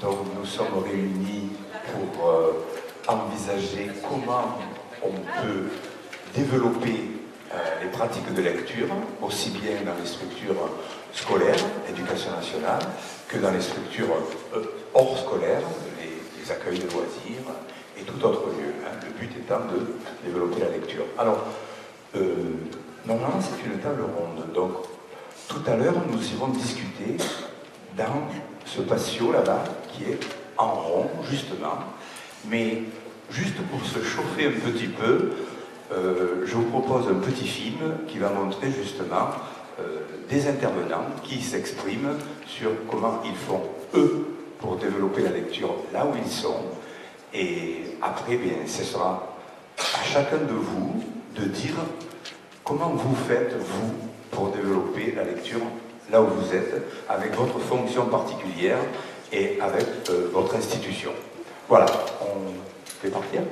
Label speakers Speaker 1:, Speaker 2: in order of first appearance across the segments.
Speaker 1: Donc nous sommes réunis pour envisager comment on peut développer les pratiques de lecture, aussi bien dans les structures scolaires, éducation nationale, que dans les structures hors scolaires, les accueils de loisirs et tout autre lieu. Le but étant de développer la lecture. Alors, normalement c'est une table ronde, donc tout à l'heure nous irons discuter dans ce patio là-bas qui est en rond justement, mais juste pour se chauffer un petit peu, je vous propose un petit film qui va montrer justement des intervenants qui s'expriment sur comment ils font eux pour développer la lecture là où ils sont, et après bien ce sera à chacun de vous de dire comment vous faites vous pour développer la lecture là où vous êtes, avec votre fonction particulière et avec votre institution. Voilà, on fait partir.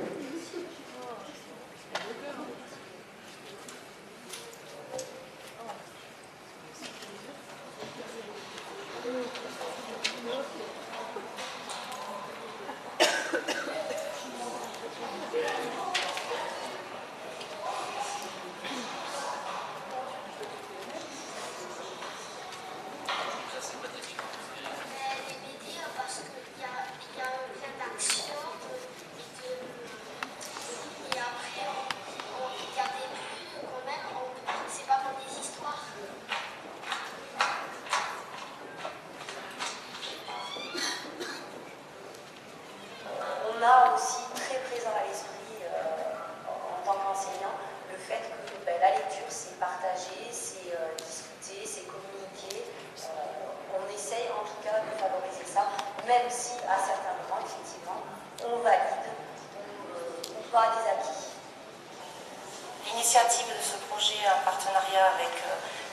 Speaker 2: On a aussi très présent à l'esprit, en tant qu'enseignant, le fait que la lecture, c'est partager, c'est discuter, c'est communiquer. On essaye en tout cas de favoriser ça, même si à certains moments, effectivement, on valide ou pas des acquis. L'initiative de ce projet en partenariat avec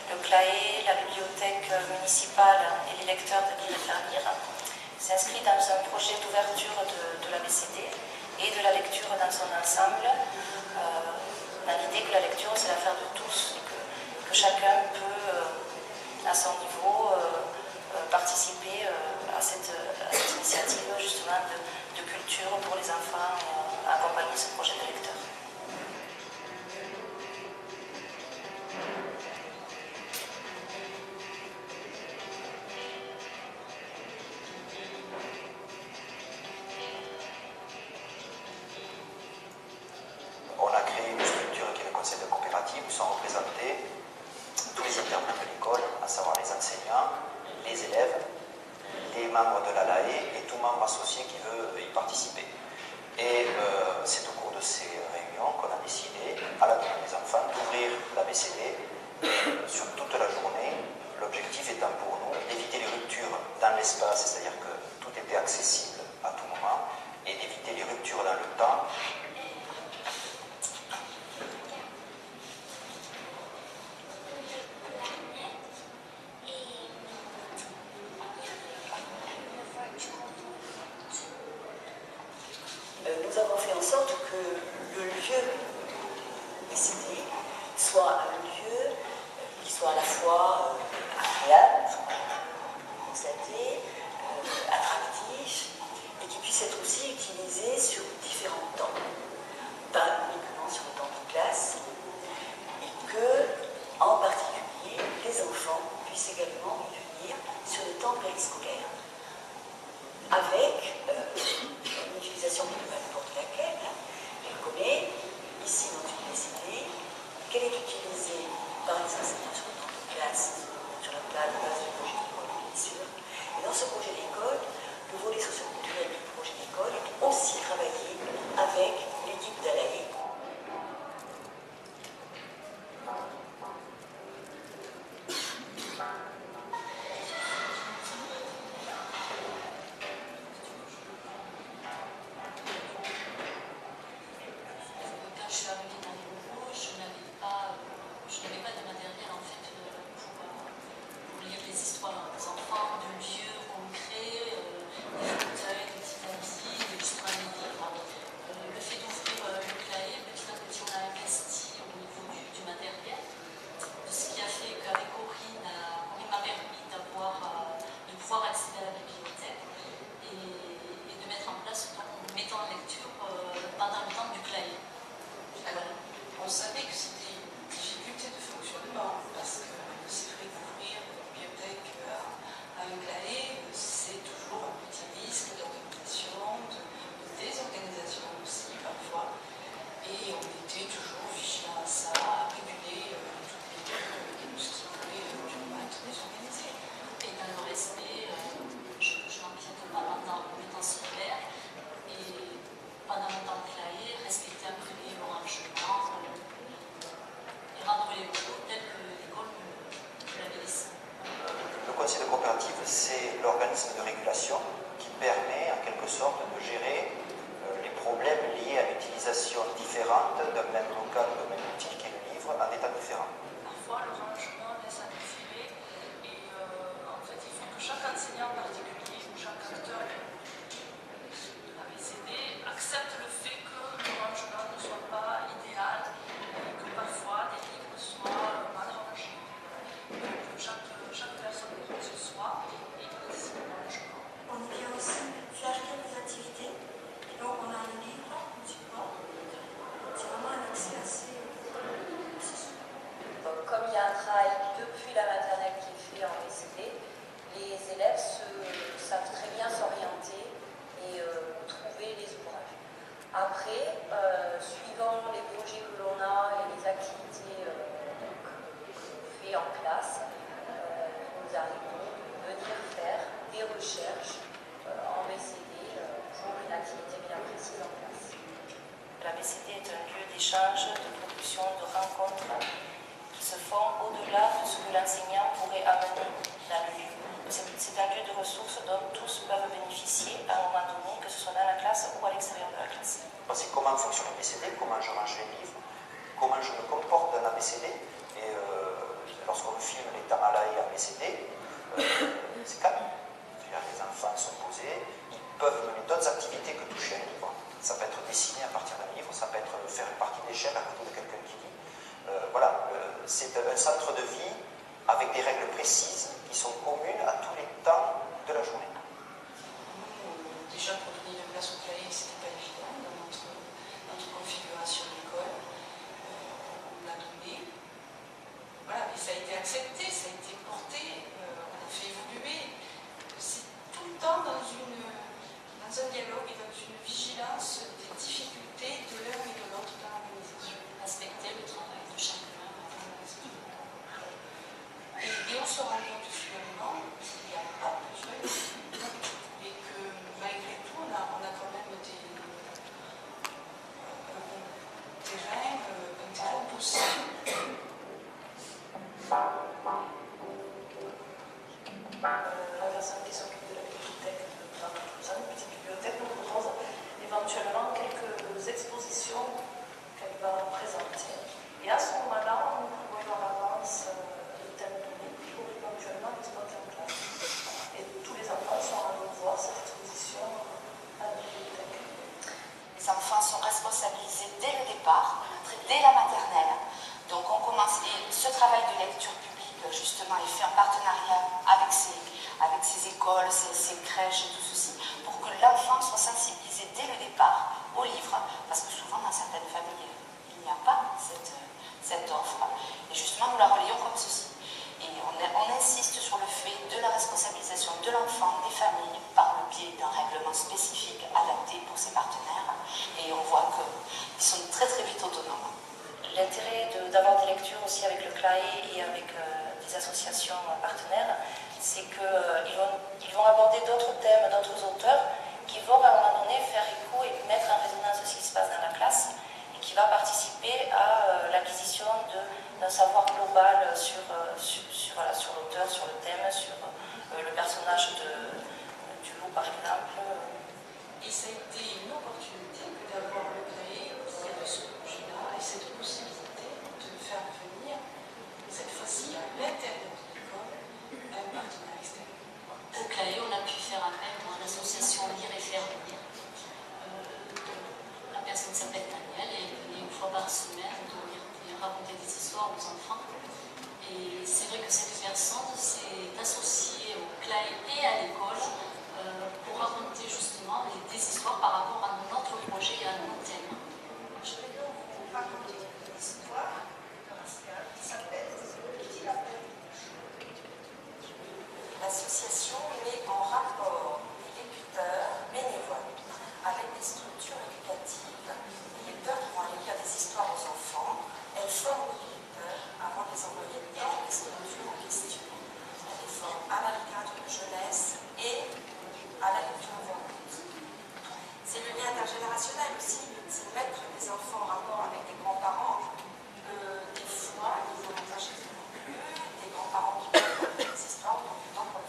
Speaker 2: le CLAE, la bibliothèque municipale et les lecteurs de Lire et Faire Lire s'inscrit dans un projet d'ouverture de l'ABCD et de la lecture dans son ensemble, dans l'idée que la lecture c'est l'affaire de tous et que chacun peut, à son niveau, participer à cette initiative justement de culture pour les enfants, accompagner ce projet de lecteurs.
Speaker 3: On a créé une structure qui est le conseil de coopérative où sont représentés tous les intervenants de l'école, à savoir les enseignants, les élèves, les membres de la LAE et tout membre associé qui veut y participer. Et c'est au cours de ces réunions qu'on a décidé, à la demande des enfants, d'ouvrir l'ABCD sur toute la journée. L'objectif étant pour nous d'éviter les ruptures dans l'espace, c'est-à-dire que tout était accessible à tout moment, et d'éviter les ruptures dans le temps.
Speaker 2: Nous avons fait en sorte que le lieu décidé soit un lieu qui soit à la fois agréable, constaté, attractif, et qui puisse être aussi utilisé sur différents temps, pas uniquement sur le temps de classe, et que, en particulier, les enfants puissent également y venir sur le temps périscolaire, avec une utilisation qui n'est pas n'importe laquelle. Elle connaît, ici dans une BCD, qu'elle est utilisée par les enseignants sur le temps de classe
Speaker 3: conseil de coopérative, c'est l'organisme de régulation qui permet en quelque sorte de gérer les problèmes liés à l'utilisation différente d'un même local, d'un même outil qui est le livre, en état différent.
Speaker 4: Parfois, le rangement laisse à désirer et en fait, il faut que chaque enseignant particulier ou chaque acteur de l'ABCD accepte le fait que le rangement ne soit pas idéal et que parfois des livres soient mal rangés. Que chaque personne trouve ce soir et décide le rangement.
Speaker 5: On vient aussi faire quelques activités. Et donc on a un livre, un support. C'est vraiment un accès assez souple.
Speaker 2: Donc, comme il y a un travail depuis la maternelle qui est fait en BCD, les élèves savent très bien s'orienter et trouver les ouvrages. Après, suivant les projets que l'on a et les activités qu'on fait en classe, nous arrivons à venir faire des recherches en BCD pour une activité bien précise en classe. La BCD est un lieu d'échange, de production, de rencontres qui se font au-delà de ce que l'enseignant pourrait amener dans le lieu. C'est un lieu de ressources dont tous peuvent bénéficier à un moment donné, que ce soit dans la classe ou à l'extérieur de la classe.
Speaker 3: C'est comment fonctionne l'ABCD, comment je range les livres, comment je me comporte dans l'ABCD. Et lorsqu'on filme les tamalaï ABCD, c'est calme. Les enfants sont posés, ils peuvent mener d'autres activités que toucher un livre. Ça peut être dessiner à partir d'un livre, ça peut être faire une partie d'échelle à côté de quelqu'un qui lit. Voilà, c'est un centre de vie avec des règles précises qui sont communes à tous les temps de la journée.
Speaker 4: Déjà, pour donner une place au cahier, c'était pas évident dans notre configuration d'école. On l'a donné. Voilà, et ça a été accepté, ça a été porté, on a fait évoluer. C'est tout le temps dans un dialogue et dans une vigilance des difficultés de l'un et de l'autre dans l'organisation.
Speaker 6: Respecter le travail de chacun.
Speaker 4: Et on se rend compte finalement qu'il n'y a pas besoin et que malgré tout, on a quand même un terrain possible. La personne qui s'occupe de la bibliothèque, une petite bibliothèque, nous propose éventuellement quelques expositions qu'elle va présenter. Et à ce moment-là, nous prévoyons en avance de telles données pour éventuellement l'exploiter en classe. Et tous les enfants sont à voir cette exposition à la bibliothèque.
Speaker 6: Les enfants sont responsabilisés dès le départ, dès la maternelle. Donc on commence, et ce travail de lecture publique justement est fait en partenariat avec ces écoles, ces crèches et tout ceci, pour que l'enfant soit sensibilisé dès le départ au livre, parce que souvent dans certaines familles, il n'y a pas cette offre. Et justement, nous la relayons comme ceci. Et on insiste sur le fait de la responsabilisation de l'enfant, des familles, par le biais d'un règlement spécifique adapté pour ses partenaires. Et on voit qu'ils sont très très vite autonomes.
Speaker 2: L'intérêt d'avoir des lectures aussi avec le CLAE et avec des associations partenaires, c'est qu'ils vont aborder d'autres thèmes, d'autres auteurs, qui vont à un moment donné faire écho et mettre en résonance ce qui se passe dans la classe, et qui va participer à l'acquisition d'un savoir global sur l'auteur, sur le thème, sur le personnage du loup par exemple.
Speaker 4: Et ça a été une opportunité que d'avoir le CLAE auprès de ce projet-là et cette possibilité de faire venir, cette fois-ci, à l'intérieur de l'école, un partenaire extérieur.
Speaker 6: Au CLAE, on a pu faire appel à l'association Lire et Faire Lire. La personne s'appelle Danielle et elle venait une fois par semaine raconter des histoires aux enfants. Et c'est vrai que cette personne s'est associée au CLAE et à l'école pour raconter justement des histoires par rapport à notre projet et à nos thèmes.
Speaker 5: Je vais donc vous raconter une histoire de Rascal qui s'appelle Petit lapin. L'association met en rapport les lecteurs bénévoles avec des structures éducatives. Les lecteurs qui vont aller lire des histoires aux enfants, elles forment les lecteurs avant de les envoyer dans les structures en question. Elles les forment à la littérature de jeunesse et à la lecture vivante. C'est le lien intergénérationnel aussi, c'est mettre les enfants en rapport avec des grands-parents. Des fois, ils ont âgés qui n'ont plus, des grands-parents qui peuvent raconter des histoires, donc du temps pour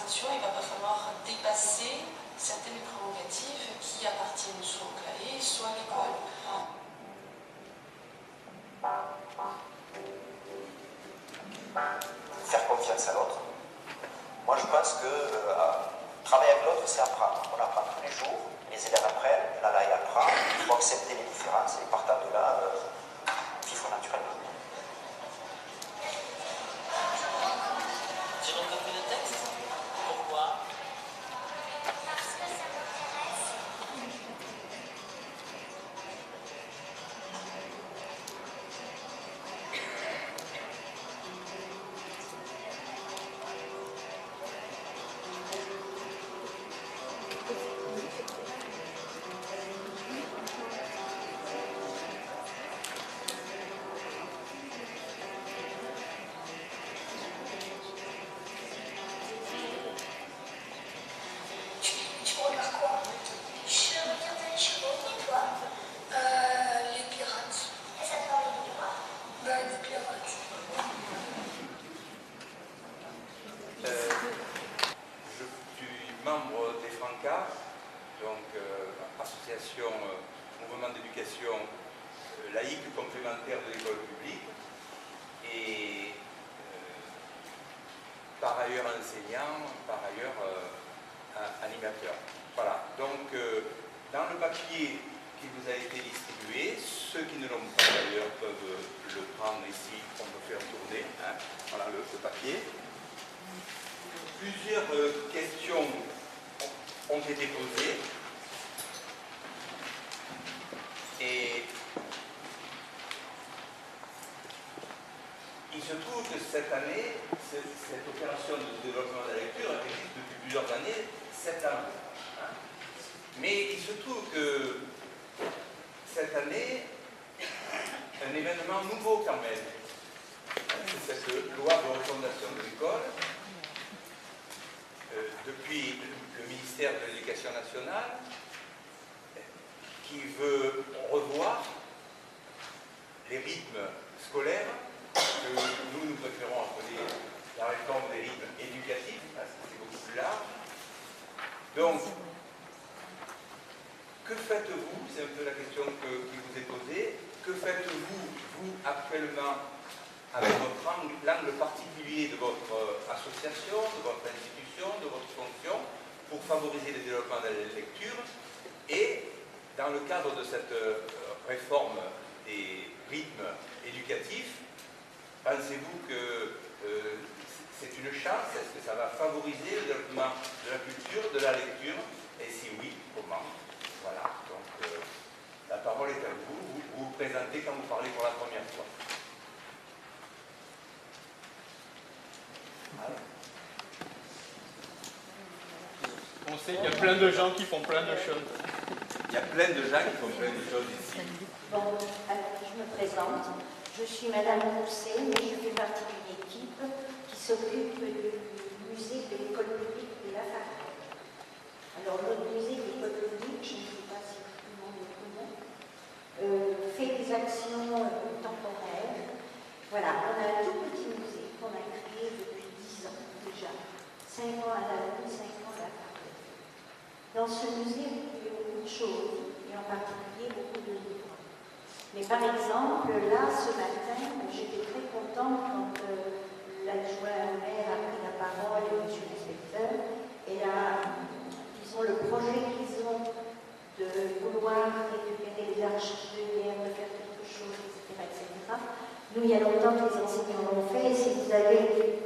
Speaker 4: fonction, il ne va pas falloir dépasser certaines prérogatives qui appartiennent soit au CLAE, soit à l'école.
Speaker 3: Faire confiance à l'autre. Moi, je pense que travailler avec l'autre, c'est apprendre. On apprend tous les jours, les élèves apprennent, la LAE apprend, il faut accepter les différences et partant de là, vivre naturellement.
Speaker 7: J'ai recopié le texte. Pourquoi?
Speaker 5: Tu regardes quoi? Je regarde les chevaux, et toi? Les pirates. Et ça te parle de quoi? Des pirates.
Speaker 8: Je suis membre des Francas, donc association mouvement d'éducation laïque complémentaire de l'école publique, et par ailleurs enseignant, par ailleurs animateur. Voilà, donc dans le papier qui vous a été distribué, ceux qui ne l'ont pas d'ailleurs peuvent le prendre ici, on peut faire tourner, hein. Voilà le papier. Plusieurs questions ont été posées et il se trouve que cette année, cette opération de développement de la lecture existe depuis plusieurs années, 7 ans. Hein. Mais il se trouve que cette année, un événement nouveau quand même, c'est cette loi de refondation de l'école. Depuis le ministère de l'Éducation nationale, qui veut revoir les rythmes scolaires, que nous préférons appeler la réforme des rythmes éducatifs, parce que c'est beaucoup plus large. Donc, que faites-vous? C'est un peu la question qui vous est posée. Que faites-vous, vous, actuellement, avec votre l'angle particulier de votre association, de votre institution, de votre fonction, pour favoriser le développement de la lecture? Et dans le cadre de cette réforme des rythmes éducatifs, pensez-vous que c'est une chance? Est-ce que ça va favoriser le développement de la culture, de la lecture? Et si oui, comment? Voilà, donc la parole est à vous. Vous vous présentez quand vous parlez pour la première fois.
Speaker 9: On sait qu'il y a plein de gens qui font plein de choses.
Speaker 8: Il y a plein de gens qui font plein de choses ici.
Speaker 10: Bon, alors je me présente. Je suis Madame Rousset, mais je fais partie d'une équipe qui s'occupe du musée de l'école publique de la Farnèse. Alors, notre musée de l'école publique, je ne sais pas si tout le monde le connaît, fait des actions temporaires. Voilà, on a un tout petit musée qu'on a créé depuis 10 ans déjà. 5 ans à la Lune, 5 ans à la Farnèse. Dans ce musée, il y a beaucoup de choses, et en particulier beaucoup de livres. Mais par exemple, là, ce matin, j'étais très contente quand l'adjoint au maire a pris la parole, et monsieur l'inspecteur, et là, disons, le projet qu'ils ont de vouloir récupérer les archives de guerre, de faire quelque chose, etc., etc. Nous, il y a longtemps que les enseignants l'ont fait, et si vous avez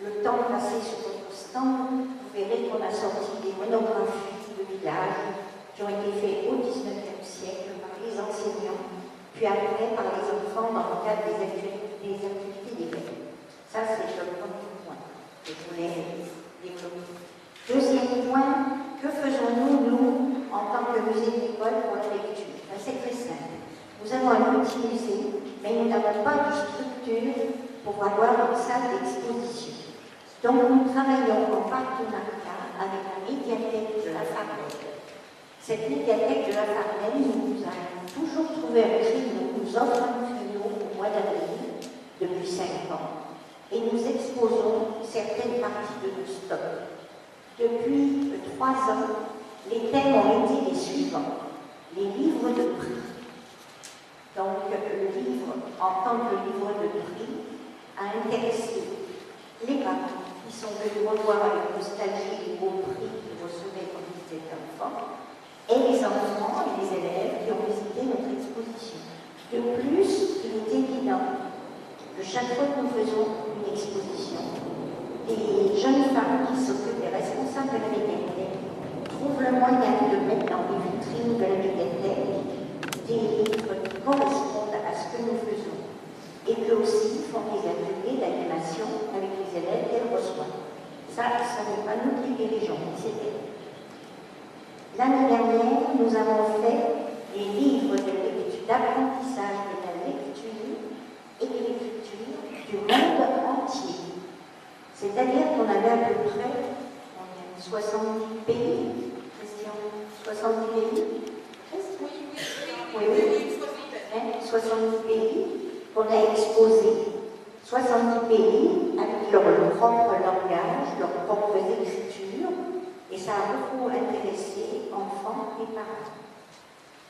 Speaker 10: le temps passé sur votre stand, vous verrez qu'on a sorti des monographies de villages qui ont été faits au XIXe siècle par les enseignants, puis après par les enfants dans le cadre des activités d'éveil. Ça, c'est le premier point que je voulais développer. Deuxième point, que faisons-nous, nous, en tant que musée de l'école pour la lecture? C'est très simple. Nous avons un petit musée, mais nous n'avons pas de structure pour avoir une salle d'exposition. Donc nous travaillons en partenariat avec la médiathèque de la Farnèse. Cette médiathèque de la Farnèse nous a toujours trouvé un créneau, nous offre un créneau au mois d'avril depuis 5 ans. Et nous exposons certaines parties de nos stocks. Depuis 3 ans, les thèmes ont été les suivants. Les livres de prix. Donc, le livre, en tant que livre de prix, a intéressé les parents qui sont venus revoir avec nostalgie les beaux prix qu'ils recevaient quand ils étaient enfants, et les enfants et les élèves qui ont visité notre exposition. De plus, il est évident que chaque fois que nous faisons une exposition, les jeunes femmes qui s'occupent des responsables de la médiathèque trouvent le moyen de mettre dans les vitrines de la médiathèque des livres qui correspondent à ce que nous faisons et qu'eux aussi font des ateliers d'animation avec les élèves qu'elles reçoivent. Ça n'est pas nous qui dirigeons, c'est elles. L'année dernière, nous avons fait des livres d'apprentissage de la lecture et de l'écriture du monde entier. C'est-à-dire qu'on avait à peu près 70 pays. Question, 70 pays? Oui, oui. 70 pays qu'on a exposés. 70 pays avec leur propre langage, leurs propres écritures, et ça a beaucoup intéressé enfants et parents.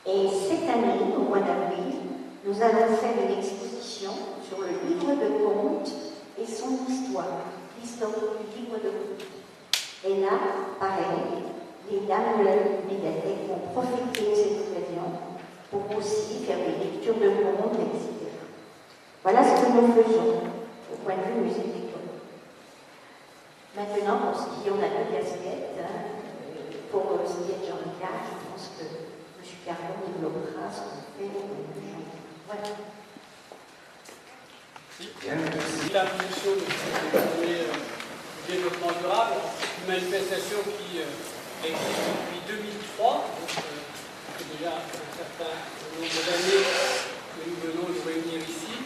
Speaker 10: Et cette année, au mois d'avril, nous allons faire une exposition sur le livre de contes et son histoire, l'histoire du livre de contes. Et là, pareil, les dames de la médiathèque vont profiter de cette occasion pour aussi faire des lectures de contes, etc. Voilà ce que nous faisons au point de vue musée d'école. Maintenant, pour ce qui est, on a deux casquettes. Pour ce qui est de Jean-Pierre, je pense que M. Caron développera ce qu'on fait au point de vue Jean-Pierre. Voilà.
Speaker 11: La commission du développement durable, une manifestation qui existe depuis 2003, donc déjà un certain nombre d'années que nous venons nous réunir ici,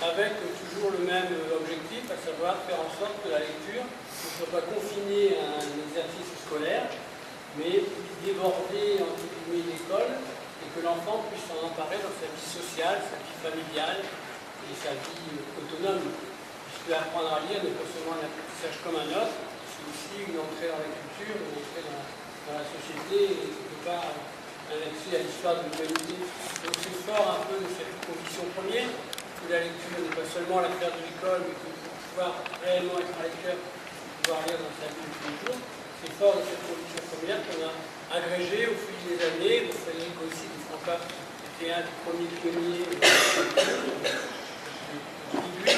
Speaker 11: avec toujours le même objectif, à savoir faire en sorte que la lecture ne soit pas confinée à un exercice scolaire, mais déborder entre guillemets l'école et que l'enfant puisse s'en emparer dans sa vie sociale, sa vie familiale et sa vie autonome. Puisque apprendre à lire n'est pas seulement un apprentissage comme un autre, c'est aussi une entrée dans la culture, une entrée dans la société et quelque part un accès à l'histoire de l'humanité. Donc c'est fort un peu de cette conviction première que la lecture n'est pas seulement l'affaire de l'école, mais que pour pouvoir réellement être un lecteur, pouvoir lire dans sa vie de tous les jours. C'est fort de cette conviction première qu'on a agrégée au fil des années. Vous savez aussi que Franca était un des premiers pionniers du public.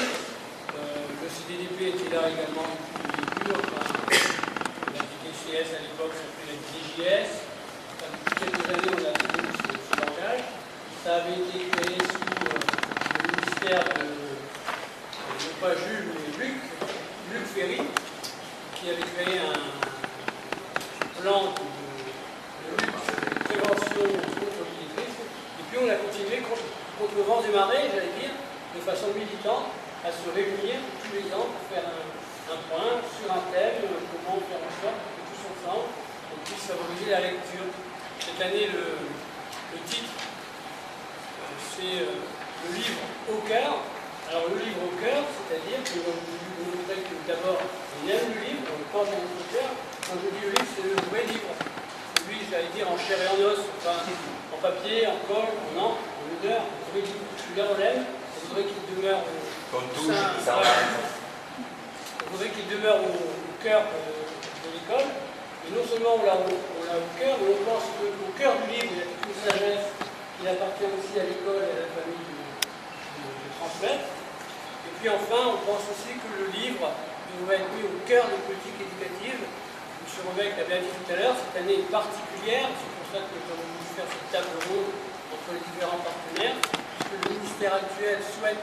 Speaker 11: Le CDDP était là également depuis le début. Enfin, la DGS à l'époque s'appelait la DGS. Enfin, depuis quelques années, on a fait ce langage. Ça avait été créé sous le ministère de, non pas Jules, mais Luc Ferry, qui avait créé un plan de lutte, de prévention contre l'illettrisme. Et puis on a continué contre vents et marées, j'allais dire, de façon militante, à se réunir tous les ans pour faire un point sur un thème, comment faire en sorte que tous ensemble, on puisse favoriser la lecture. Cette année, le titre, c'est le livre au cœur. Alors le livre au cœur, c'est-à-dire que vous montrez que d'abord, on aime le livre, on le porte dans notre cœur. Quand je dis le livre, c'est le vrai livre. Celui, j'allais dire, en chair et en os, enfin, en papier, en colle, en encre, en odeur, le vrai livre. Celui-là, on l'aime, on voudrait qu'il demeure au cœur de l'école. Et non seulement on l'a au cœur, mais on pense qu'au cœur du livre, il y a toute une sagesse qui appartient aussi à l'école et à la famille de transmettre. Et puis enfin, on pense aussi que le livre devrait être mis au cœur des politiques éducatives. M. Revec l'avait dit tout à l'heure, cette année est particulière, c'est pour ça que nous avons voulu faire cette table ronde entre les différents partenaires, puisque le ministère actuel souhaite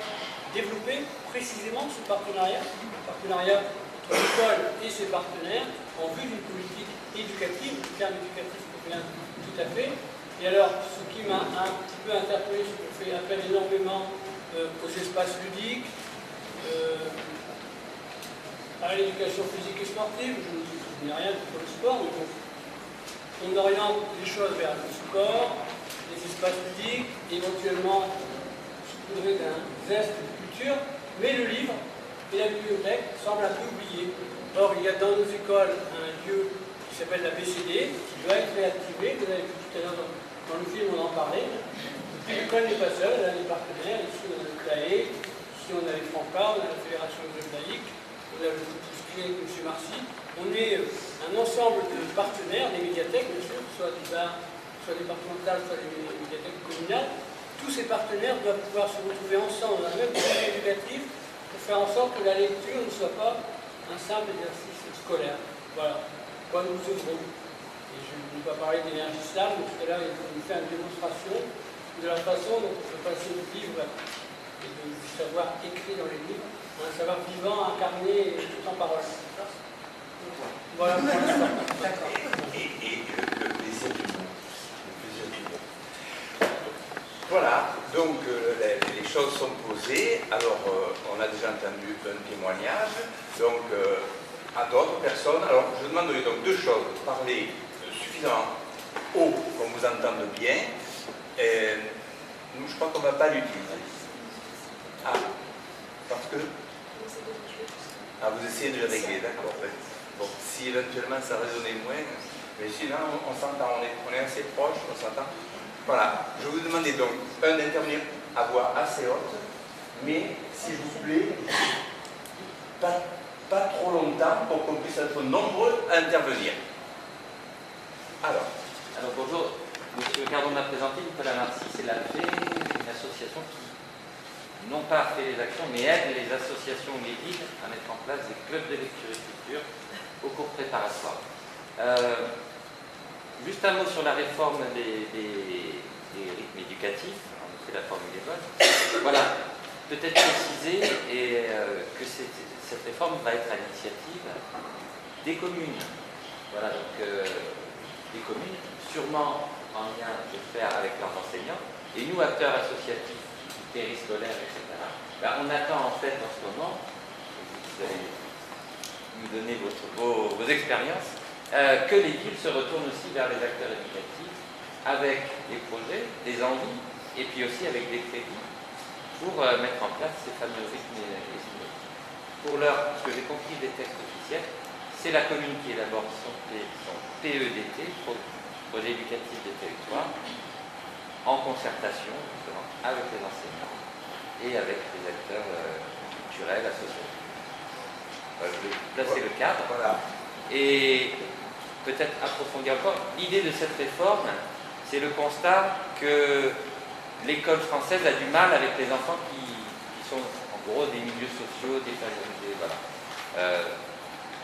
Speaker 11: développer précisément ce partenariat entre l'école et ses partenaires en vue d'une politique éducative, le terme éducatif convient tout à fait. Et alors, ce qui m'a un petit peu interpellé, c'est qu'on fait appel énormément aux espaces ludiques, à l'éducation physique et sportive. Je n'ai rien contre le sport, mais bon, on oriente les choses vers le sport, les espaces ludiques, éventuellement se poudrer d'un zeste de culture, mais le livre et la bibliothèque semble un peu oubliée. Or, il y a dans nos écoles un lieu qui s'appelle la BCD, qui doit être réactivé. Vous avez vu tout à l'heure dans le film, on en parlait. L'école n'est pas seule, elle a des partenaires. Ici, on a le CLAE, ici, on a les Francas, on a la Fédération laïque, on a le Pousquet avec M. Marcy. On est un ensemble de partenaires, des médiathèques, bien sûr, soit du bar, soit départementales, soit des médiathèques communales. Tous ces partenaires doivent pouvoir se retrouver ensemble dans le même projet éducatif pour faire en sorte que la lecture ne soit pas un simple exercice scolaire. Voilà. Quoi nous œuvrons. Et je ne vais pas parler d'énergie slave, mais tout à l'heure, il nous fait une démonstration de la façon dont on peut passer du livre et du savoir écrit dans les livres à un savoir vivant, incarné et tout en parole. Voilà pour l'instant. D'accord.
Speaker 1: Et le plaisir du monde. Voilà, donc les choses sont posées. Alors, on a déjà entendu un témoignage. Donc, à d'autres personnes. Alors, je demanderai donc deux choses. Parler suffisamment haut, qu'on vous entende bien. Nous, je crois qu'on ne va pas l'utiliser. Ah, parce que... Ah, vous essayez de le régler, d'accord. Bon, si éventuellement ça résonnait moins, mais sinon on s'entend, on est assez proche, on s'entend. Voilà, je vous demandais donc, d'intervenir à voix assez haute, mais s'il vous plaît, pas trop longtemps pour qu'on puisse être nombreux à intervenir. Alors
Speaker 12: bonjour, Monsieur Cardon m'a présenté, Nicolas Marcy, c'est la FEE, une association qui, non pas fait les actions, mais aide les associations ou les villes à mettre en place des clubs de lecture et d'écriture au cours préparatoire. Juste un mot sur la réforme des rythmes éducatifs, en effet la formule est bonne. Voilà, peut-être préciser que cette réforme va être à l'initiative des communes. Voilà, donc des communes, sûrement en lien de faire avec leurs enseignants, et nous, acteurs associatifs, périscolaires, etc. Ben, on attend en fait en ce moment, vous allez nous donner vos expériences, que les villes se retournent aussi vers les acteurs éducatifs avec des projets, des envies, et puis aussi avec des crédits pour mettre en place ces fameux rythmes et signaux. Pour l'heure, ce que j'ai compris des textes officiels, c'est la commune qui élabore son PEDT, projet éducatif des territoires, en concertation justement avec les enseignants et avec les acteurs culturels, associatifs. Je vais placer le cadre.
Speaker 1: Voilà.
Speaker 12: Et peut-être approfondir encore. L'idée de cette réforme, c'est le constat que l'école française a du mal avec les enfants qui sont en gros des milieux sociaux, défavorisés. Voilà.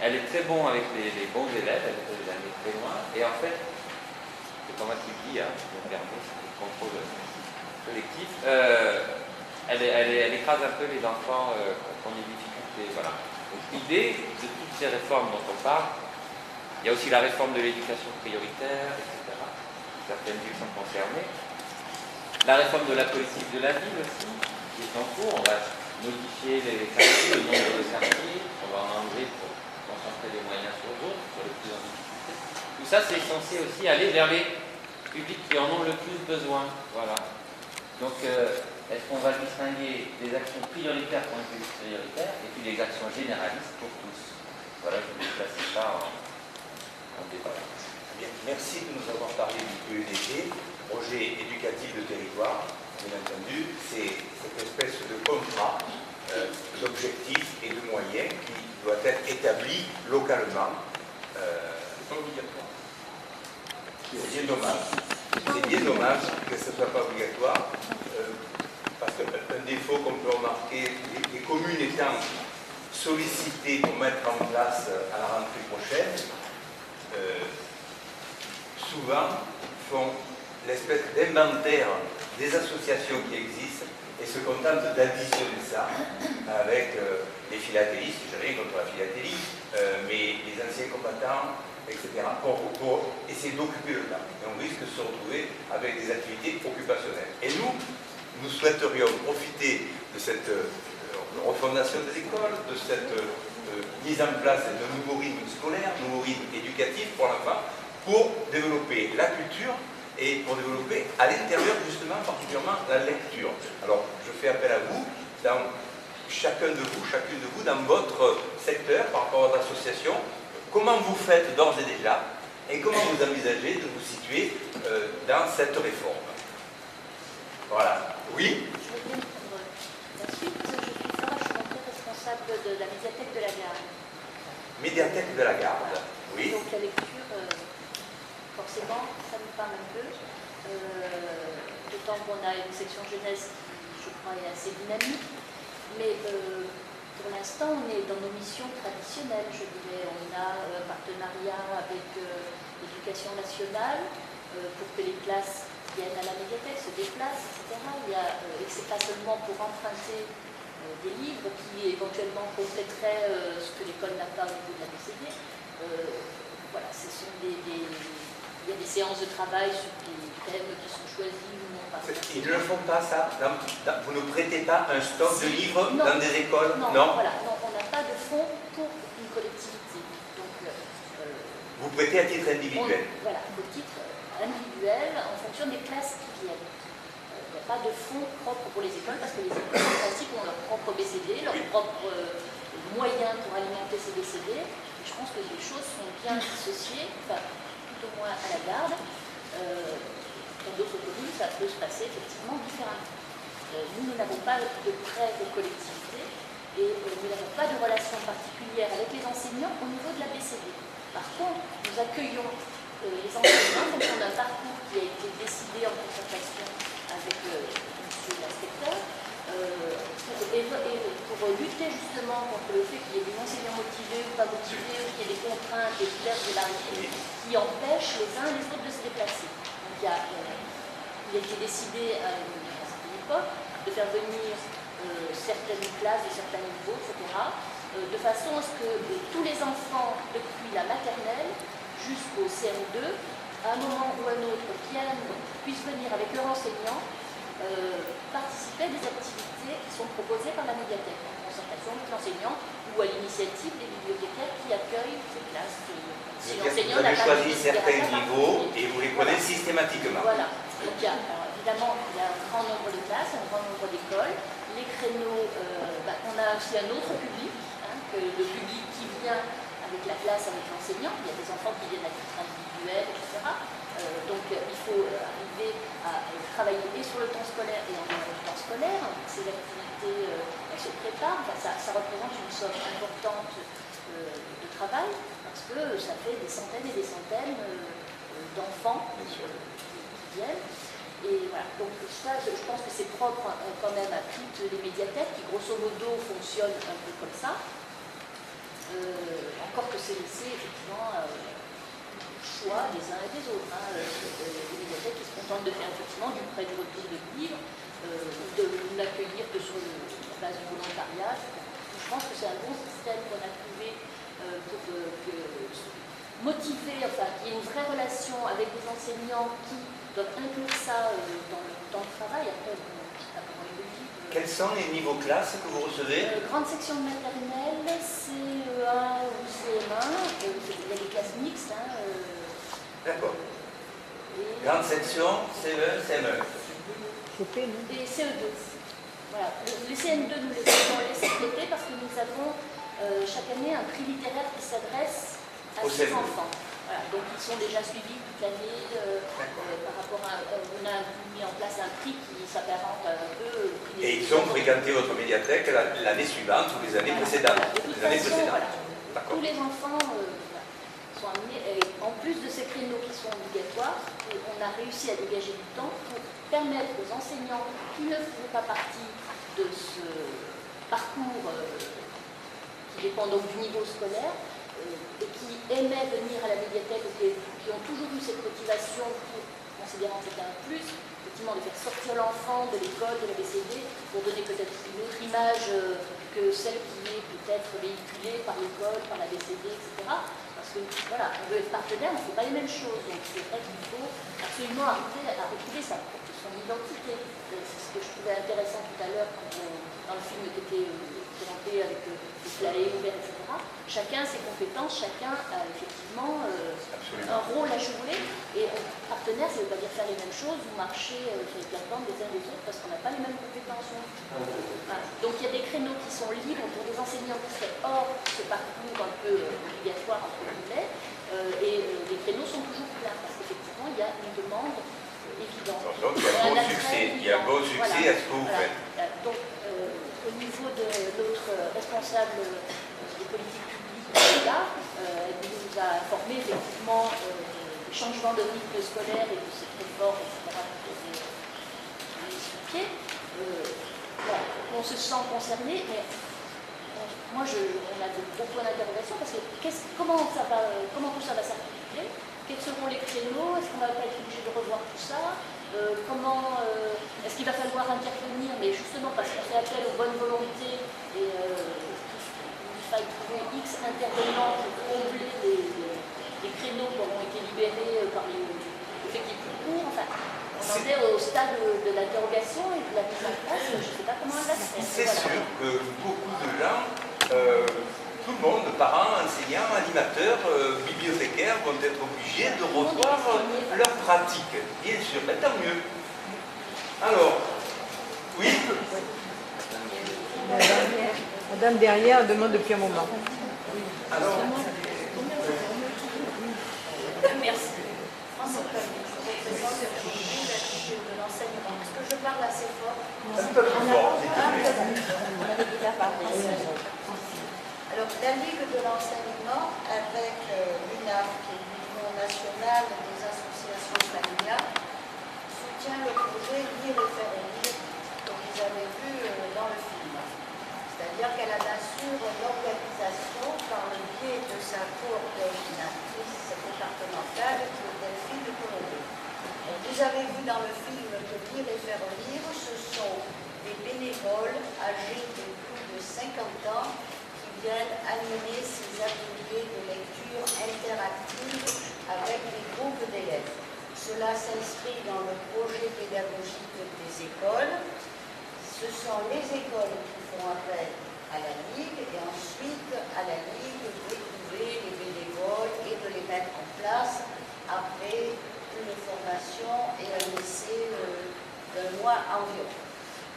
Speaker 12: Elle est très bonne avec les bons élèves, elle peut les amener très loin. Et en fait, c'est pas moi qui le dis, je me permets, c'est le contrôle collectif. Elle écrase un peu les enfants qui ont des difficultés. Voilà. Donc, l'idée de toutes ces réformes dont on parle, il y a aussi la réforme de l'éducation prioritaire, etc. Certaines villes sont concernées. La réforme de la politique de la ville aussi, qui est en cours. On va modifier les quartiers, le nombre de quartiers, on va en enlever pour concentrer les moyens sur d'autres, sur les plus en difficulté. Tout ça, c'est censé aussi aller vers les publics qui en ont le plus besoin. Voilà. Donc, est-ce qu'on va distinguer des actions prioritaires pour un public prioritaire et puis des actions généralistes pour tous? Voilà, je vais placer ça en débat.
Speaker 1: Bien. Merci de nous avoir parlé du PEDT, projet éducatif de territoire. Bien entendu, c'est cette espèce de contrat d'objectifs et de moyens qui doit être établi localement. C'est pas obligatoire. C'est bien dommage. C'est bien dommage que ce ne soit pas obligatoire. Parce qu'un défaut qu'on peut remarquer, les communes étant sollicitées pour mettre en place à la rentrée prochaine, souvent font l'espèce d'inventaire des associations qui existent et se contentent d'additionner ça avec les philatélistes, je n'ai rien contre la philatélie, mais les anciens combattants, etc., pour essayer d'occuper le temps. Et on risque de se retrouver avec des activités occupationnelles. Et nous souhaiterions profiter de cette refondation des écoles, de cette mise en place de nouveaux rythmes scolaires, de nouveaux rythmes éducatifs pour l'enfant, pour développer la culture et pour développer à l'intérieur justement particulièrement la lecture. Alors je fais appel à vous dans
Speaker 8: chacune de vous, dans votre secteur, par rapport à votre association, comment vous faites d'ores et déjà et comment vous envisagez de vous situer dans cette réforme. Voilà. Oui.
Speaker 10: Je vais bien prendre la suite. Je suis Flora Choumontier, responsable de la médiathèque de la Garde.
Speaker 8: Médiathèque de la Garde, oui.
Speaker 10: Donc la lecture, forcément, ça nous parle un peu. D'autant qu'on a une section jeunesse qui, je crois, est assez dynamique. Mais pour l'instant, on est dans nos missions traditionnelles, je dirais. On a un partenariat avec l'éducation nationale pour que les classes viennent à la médiathèque, se déplacent, etc. Et ce n'est pas seulement pour emprunter des livres qui éventuellement compléteraient ce que l'école n'a pas au niveau de la BCD. Voilà, ce sont il y a des séances de travail sur des thèmes qui sont choisis ou non.
Speaker 8: Ils ne le font pas, ça. Vous ne prêtez pas un stock de livres dans des écoles?
Speaker 10: Non, voilà, non, on n'a pas de fonds pour une collectivité. Donc,
Speaker 8: vous prêtez à titre individuel?
Speaker 10: Voilà, au titre individuel, en fonction des classes qui viennent. Il n'y a pas de fonds propres pour les écoles, parce que les écoles, en principe, ont leur propre BCD, leur propre moyens pour alimenter ces BCD. Et je pense que les choses sont bien dissociées, enfin, tout au moins à la Garde. Dans d'autres communes, ça peut se passer effectivement différemment. Nous n'avons pas de prêt aux collectivités et nous n'avons pas de relation particulière avec les enseignants au niveau de la BCD. Par contre, nous accueillons les enseignants en fonction d'un parcours qui a été décidé en concertation avec monsieur l'inspecteur pour lutter justement contre le fait qu'il y ait des enseignants motivés ou pas motivés, ou qu'il y ait des contraintes et diverses de la République qui empêchent les uns les autres de se déplacer. Donc il a été décidé à une certaine époque de faire venir certaines classes de certains niveaux, etc., de façon à ce que tous les enfants, depuis la maternelle jusqu'au CM2, à un moment ou à un autre, puissent venir avec leur enseignant participer à des activités qui sont proposées par la médiathèque, en concertation avec l'enseignant ou à l'initiative des bibliothécaires qui accueillent ces classes. Si
Speaker 8: vous avez choisi certains niveaux et vous les prenez systématiquement.
Speaker 10: Voilà. Donc évidemment, il y a un grand nombre de classes, un grand nombre d'écoles. Les créneaux, on a aussi un autre public, que le public qui vient avec la classe, avec l'enseignant. Il y a des enfants qui viennent à titre individuel, etc. Donc il faut arriver à travailler et sur le temps scolaire et en dehors du temps scolaire. Ces activités, elles se préparent. Enfin, ça représente une somme importante de travail parce que ça fait des centaines et des centaines d'enfants qui viennent. Et voilà, donc ça, je pense que c'est propre quand même à toutes les médiathèques qui, grosso modo, fonctionnent un peu comme ça. Encore que c'est laissé, effectivement, au choix des uns et des autres. Les médiathèques qui se contentent de faire, effectivement, du prêt du retour de livres, de n'accueillir que sur la base du volontariat. Je pense que c'est un bon système qu'on a trouvé pour motiver, enfin, qu'il y ait une vraie relation avec les enseignants qui doivent inclure ça dans le travail. Après,
Speaker 8: quels sont les niveaux classes que vous recevez?
Speaker 10: Grande section de maternelle, CE1 ou CM1, il y a des classes mixtes.
Speaker 8: D'accord. Grande section, CE1, CM1.
Speaker 10: Et CE2. Voilà. Les CM2, nous les avons laissés traiter parce que nous avons chaque année un prix littéraire qui s'adresse à ces enfants. Voilà, donc ils sont déjà suivis toute l'année par rapport à... on a mis en place un prix qui s'apparente un peu au prix des...
Speaker 8: Et ils ont fréquenté votre médiathèque l'année suivante ou les années précédentes.
Speaker 10: Voilà. Tous les enfants sont amenés, en plus de ces créneaux qui sont obligatoires, on a réussi à dégager du temps pour permettre aux enseignants qui ne faisaient pas partie de ce parcours qui dépend donc du niveau scolaire, et qui aimaient venir à la médiathèque, qui ont toujours eu cette motivation pour, considérant que c'était un plus, effectivement de faire sortir l'enfant de l'école, de la BCD, pour donner peut-être une autre image que celle qui est peut-être véhiculée par l'école, par la BCD, etc. Parce que voilà, on veut être partenaire, on ne fait pas les mêmes choses. Donc c'est vrai qu'il faut absolument arriver à retrouver son identité. C'est ce que je trouvais intéressant tout à l'heure dans le film qui était présenté avec le Claé, ouvert, etc. Chacun a ses compétences, chacun a effectivement un rôle à jouer. Et par partenaire, ça ne veut pas dire faire les mêmes choses ou marcher sur les plateformes des uns des autres parce qu'on n'a pas les mêmes compétences. Voilà. Donc il y a des créneaux qui sont libres pour des enseignants qui seraient hors ce parcours un peu obligatoire entre guillemets, et les créneaux sont toujours pleins parce qu'effectivement il y a une demande évidente.
Speaker 8: Donc il y a un bon succès, il y a un bon succès à ce que vous faites.
Speaker 10: Donc au niveau de notre responsable des politiques publiques là, elle nous a informé effectivement des changements de rythme scolaire et de cette réforme, etc. que vous avez expliqué. Bon, on se sent concerné, mais moi on a de gros points d'interrogation parce que comment tout ça va s'articuler? Quels seront les créneaux? Est-ce qu'on va pas être obligé de revoir tout ça? Est-ce qu'il va falloir intervenir? Mais justement parce qu'on fait appel aux bonnes volontés et il faille trouver X intervenants pour combler les créneaux qui auront été libérés par le fait qu'il est plus court. Enfin, on en est au stade de l'interrogation et de la mise en place. Je ne sais pas comment elle va se faire.
Speaker 8: C'est sûr que beaucoup de gens, tout le monde, parents, enseignants, animateurs, bibliothécaires, vont être obligés de revoir leur pratique. Bien sûr, mais tant mieux. Alors, oui.
Speaker 13: Madame derrière demande depuis un moment.
Speaker 8: Alors,
Speaker 10: merci. De l'enseignement. Est-ce que je parle assez fort?
Speaker 8: un peu plus fort.
Speaker 10: Alors, la Ligue de l'enseignement, avec l'UNAF, qui est l'Union nationale des associations familiales, soutient le projet Lire et faire lire, que vous avez vu dans le film. C'est-à-dire qu'elle assure l'organisation par le biais de sa coordonnatrice départementale, qui est Delphine de Colombo. Vous avez vu dans le film que Lire et faire lire, ce sont des bénévoles âgés de plus de 50 ans qui viennent animer ces ateliers de lecture interactive avec des groupes d'élèves. Cela s'inscrit dans le projet pédagogique des écoles. Ce sont les écoles qui font appel à la Ligue et ensuite à la Ligue de trouver les bénévoles et de les mettre en place après une formation et un essai d'un mois environ.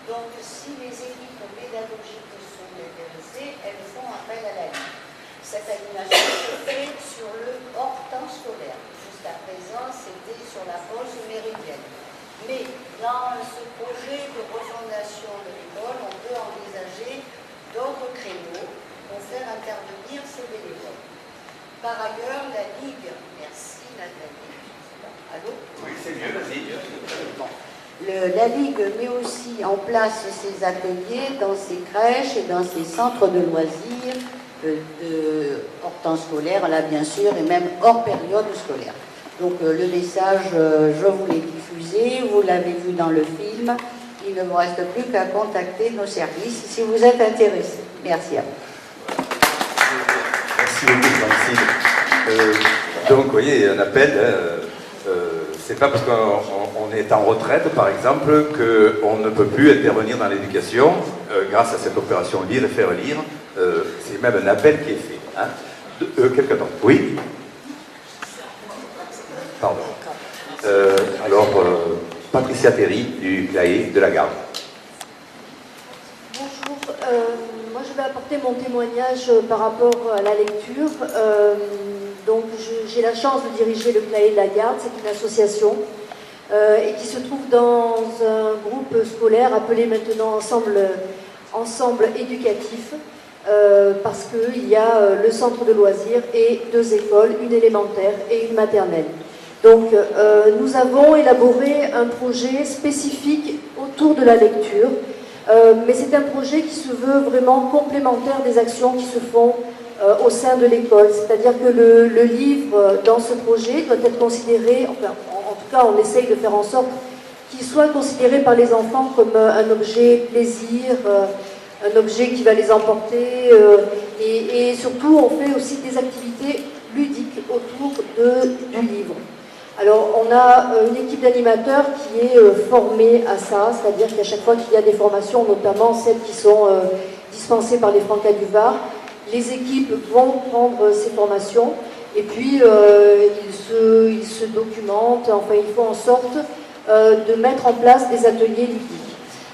Speaker 10: Donc, si les équipes pédagogiques sont intéressées, elles font appel à la Ligue. Cette animation se fait sur le hors temps scolaire. Jusqu'à présent, c'était sur la pause méridienne. Mais dans ce projet de refondation de l'école, on peut envisager d'autres créneaux pour faire intervenir ces bénévoles. Par ailleurs, la Ligue, merci Nathalie. Allô?
Speaker 8: Oui, c'est mieux, vas-y.
Speaker 10: La Ligue met aussi en place ses ateliers dans ses crèches et dans ses centres de loisirs, hors temps scolaire, là bien sûr, et même hors période scolaire. Donc le message, je vous l'ai diffusé, vous l'avez vu dans le film, il ne vous reste plus qu'à contacter nos services si vous êtes intéressés. Merci à vous.
Speaker 1: Merci beaucoup, Francine. Donc, vous voyez, un appel, c'est pas parce qu'on est en retraite, par exemple, qu'on ne peut plus intervenir dans l'éducation grâce à cette opération Lire et faire lire. C'est même un appel qui est fait. Hein. Quelqu'un d'autre? Oui? Pardon. Alors, Patricia Terry, du CLAE de la Garde.
Speaker 14: Bonjour. Moi, je vais apporter mon témoignage par rapport à la lecture. Donc, j'ai la chance de diriger le CLAE de la Garde. C'est une association et qui se trouve dans un groupe scolaire appelé maintenant Ensemble Éducatif. Parce qu'il y a le centre de loisirs et 2 écoles, une élémentaire et une maternelle. Donc nous avons élaboré un projet spécifique autour de la lecture, mais c'est un projet qui se veut vraiment complémentaire des actions qui se font au sein de l'école. C'est-à-dire que le livre dans ce projet doit être considéré, enfin en tout cas on essaye de faire en sorte qu'il soit considéré par les enfants comme un objet plaisir, un objet qui va les emporter, et surtout on fait aussi des activités ludiques autour du livre. Alors on a une équipe d'animateurs qui est formée à ça, c'est-à-dire qu'à chaque fois qu'il y a des formations, notamment celles qui sont dispensées par les Francas du Var, les équipes vont prendre ces formations et puis ils se se documentent, enfin il faut en sorte de mettre en place des ateliers ludiques.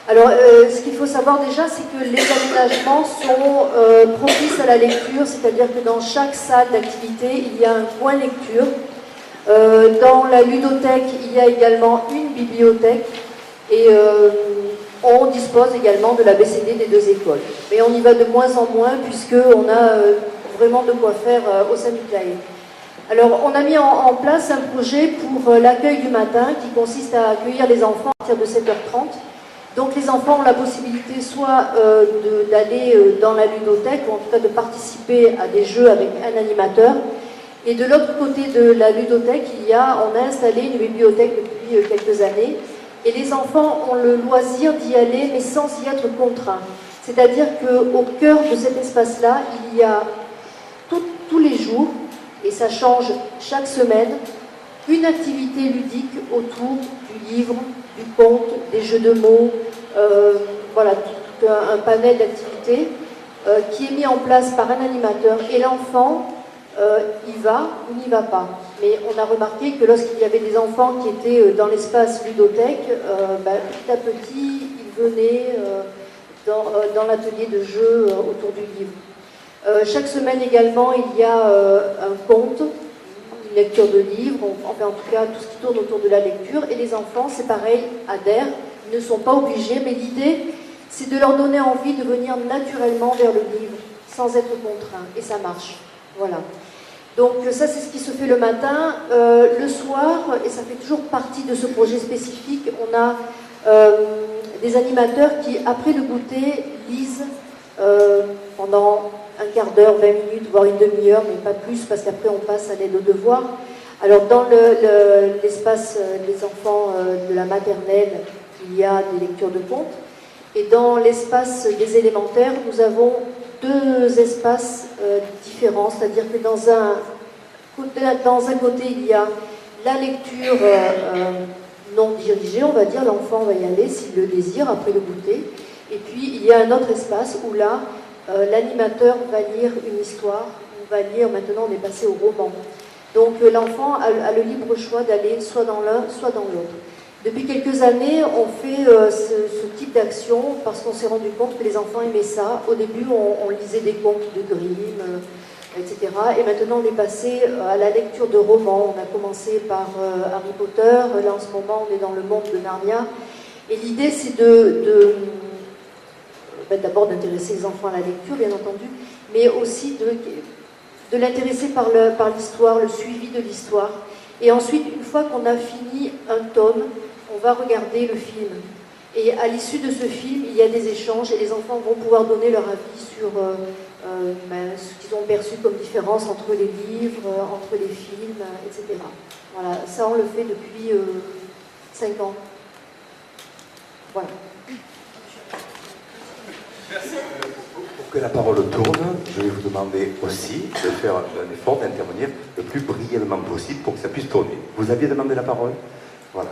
Speaker 14: Alors ce qu'il faut savoir déjà, c'est que les aménagements sont propices à la lecture, c'est-à-dire que dans chaque salle d'activité, il y a un coin lecture. Dans la ludothèque, il y a également une bibliothèque et on dispose également de la BCD des deux écoles. Mais on y va de moins en moins puisqu'on a vraiment de quoi faire au Saint-Michel. Alors on a mis en place un projet pour l'accueil du matin qui consiste à accueillir les enfants à partir de 7h30. Donc les enfants ont la possibilité soit d'aller dans la ludothèque ou en tout cas de participer à des jeux avec un animateur. Et de l'autre côté de la ludothèque, on a installé une bibliothèque depuis quelques années. Et les enfants ont le loisir d'y aller, mais sans y être contraints. C'est-à-dire qu'au cœur de cet espace-là, il y a tous les jours, et ça change chaque semaine, une activité ludique autour du livre, du conte, des jeux de mots, voilà, tout un panel d'activités qui est mis en place par un animateur. Et l'enfant y va ou n'y va pas. Mais on a remarqué que lorsqu'il y avait des enfants qui étaient dans l'espace ludothèque, petit à petit, ils venaient dans l'atelier de jeu autour du livre. Chaque semaine également, il y a un conte, une lecture de livres, enfin en tout cas tout ce qui tourne autour de la lecture. Et les enfants, c'est pareil, adhèrent, ils ne sont pas obligés, mais l'idée, c'est de leur donner envie de venir naturellement vers le livre, sans être contraints. Et ça marche. Voilà. Donc ça, c'est ce qui se fait le matin. Le soir, et ça fait toujours partie de ce projet spécifique, on a des animateurs qui, après le goûter, lisent pendant un quart d'heure, 20 minutes, voire une demi-heure, mais pas plus, parce qu'après on passe à l'aide aux devoirs. Alors dans l'espace des enfants de la maternelle, il y a des lectures de contes. Et dans l'espace des élémentaires, nous avons deux espaces différents, c'est-à-dire que dans un côté, il y a la lecture non dirigée, on va dire, l'enfant va y aller s'il le désire après le goûter. Et puis, il y a un autre espace où là, l'animateur va lire une histoire, on va lire, maintenant on est passé au roman. Donc l'enfant a le libre choix d'aller soit dans l'un, soit dans l'autre. Depuis quelques années, on fait ce type d'action parce qu'on s'est rendu compte que les enfants aimaient ça. Au début, on lisait des contes de Grimm, etc. Et maintenant, on est passé à la lecture de romans. On a commencé par Harry Potter. Là, en ce moment, on est dans le monde de Narnia. Et l'idée, c'est d'abord d'intéresser les enfants à la lecture, bien entendu, mais aussi de l'intéresser par l'histoire, le suivi de l'histoire. Et ensuite, une fois qu'on a fini un tome, on va regarder le film. Et à l'issue de ce film, il y a des échanges et les enfants vont pouvoir donner leur avis sur ce qu'ils ont perçu comme différence entre les livres, entre les films, etc. Voilà, ça on le fait depuis 5 ans. Voilà.
Speaker 1: Pour que la parole tourne, je vais vous demander aussi de faire un effort d'intervenir le plus brièvement possible pour que ça puisse tourner. Vous aviez demandé la parole? Voilà.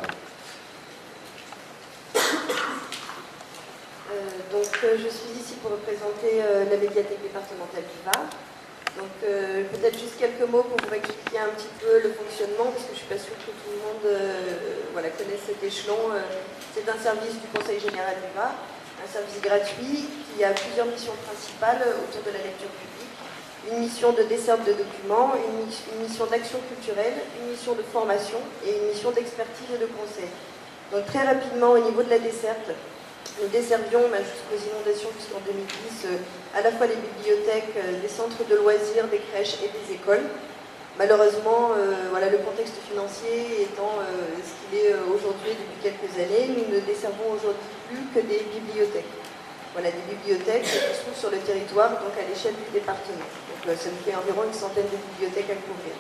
Speaker 15: Je suis ici pour représenter la médiathèque départementale du Var. Donc peut-être juste quelques mots pour vous expliquer un petit peu le fonctionnement, parce que je ne suis pas sûre que tout le monde connaisse cet échelon. C'est un service du Conseil général du Var, un service gratuit qui a plusieurs missions principales autour de la lecture publique. Une mission de desserte de documents, une mission d'action culturelle, une mission de formation et une mission d'expertise et de conseil. Donc très rapidement, au niveau de la desserte, nous desservions jusqu'aux inondations jusqu'en 2010 à la fois les bibliothèques, des centres de loisirs, des crèches et des écoles. Malheureusement, le contexte financier étant ce qu'il est aujourd'hui depuis quelques années, nous ne desservons aujourd'hui plus que des bibliothèques. Voilà, des bibliothèques qui se trouvent sur le territoire, donc à l'échelle du département. Donc ça nous fait environ une centaine de bibliothèques à couvrir.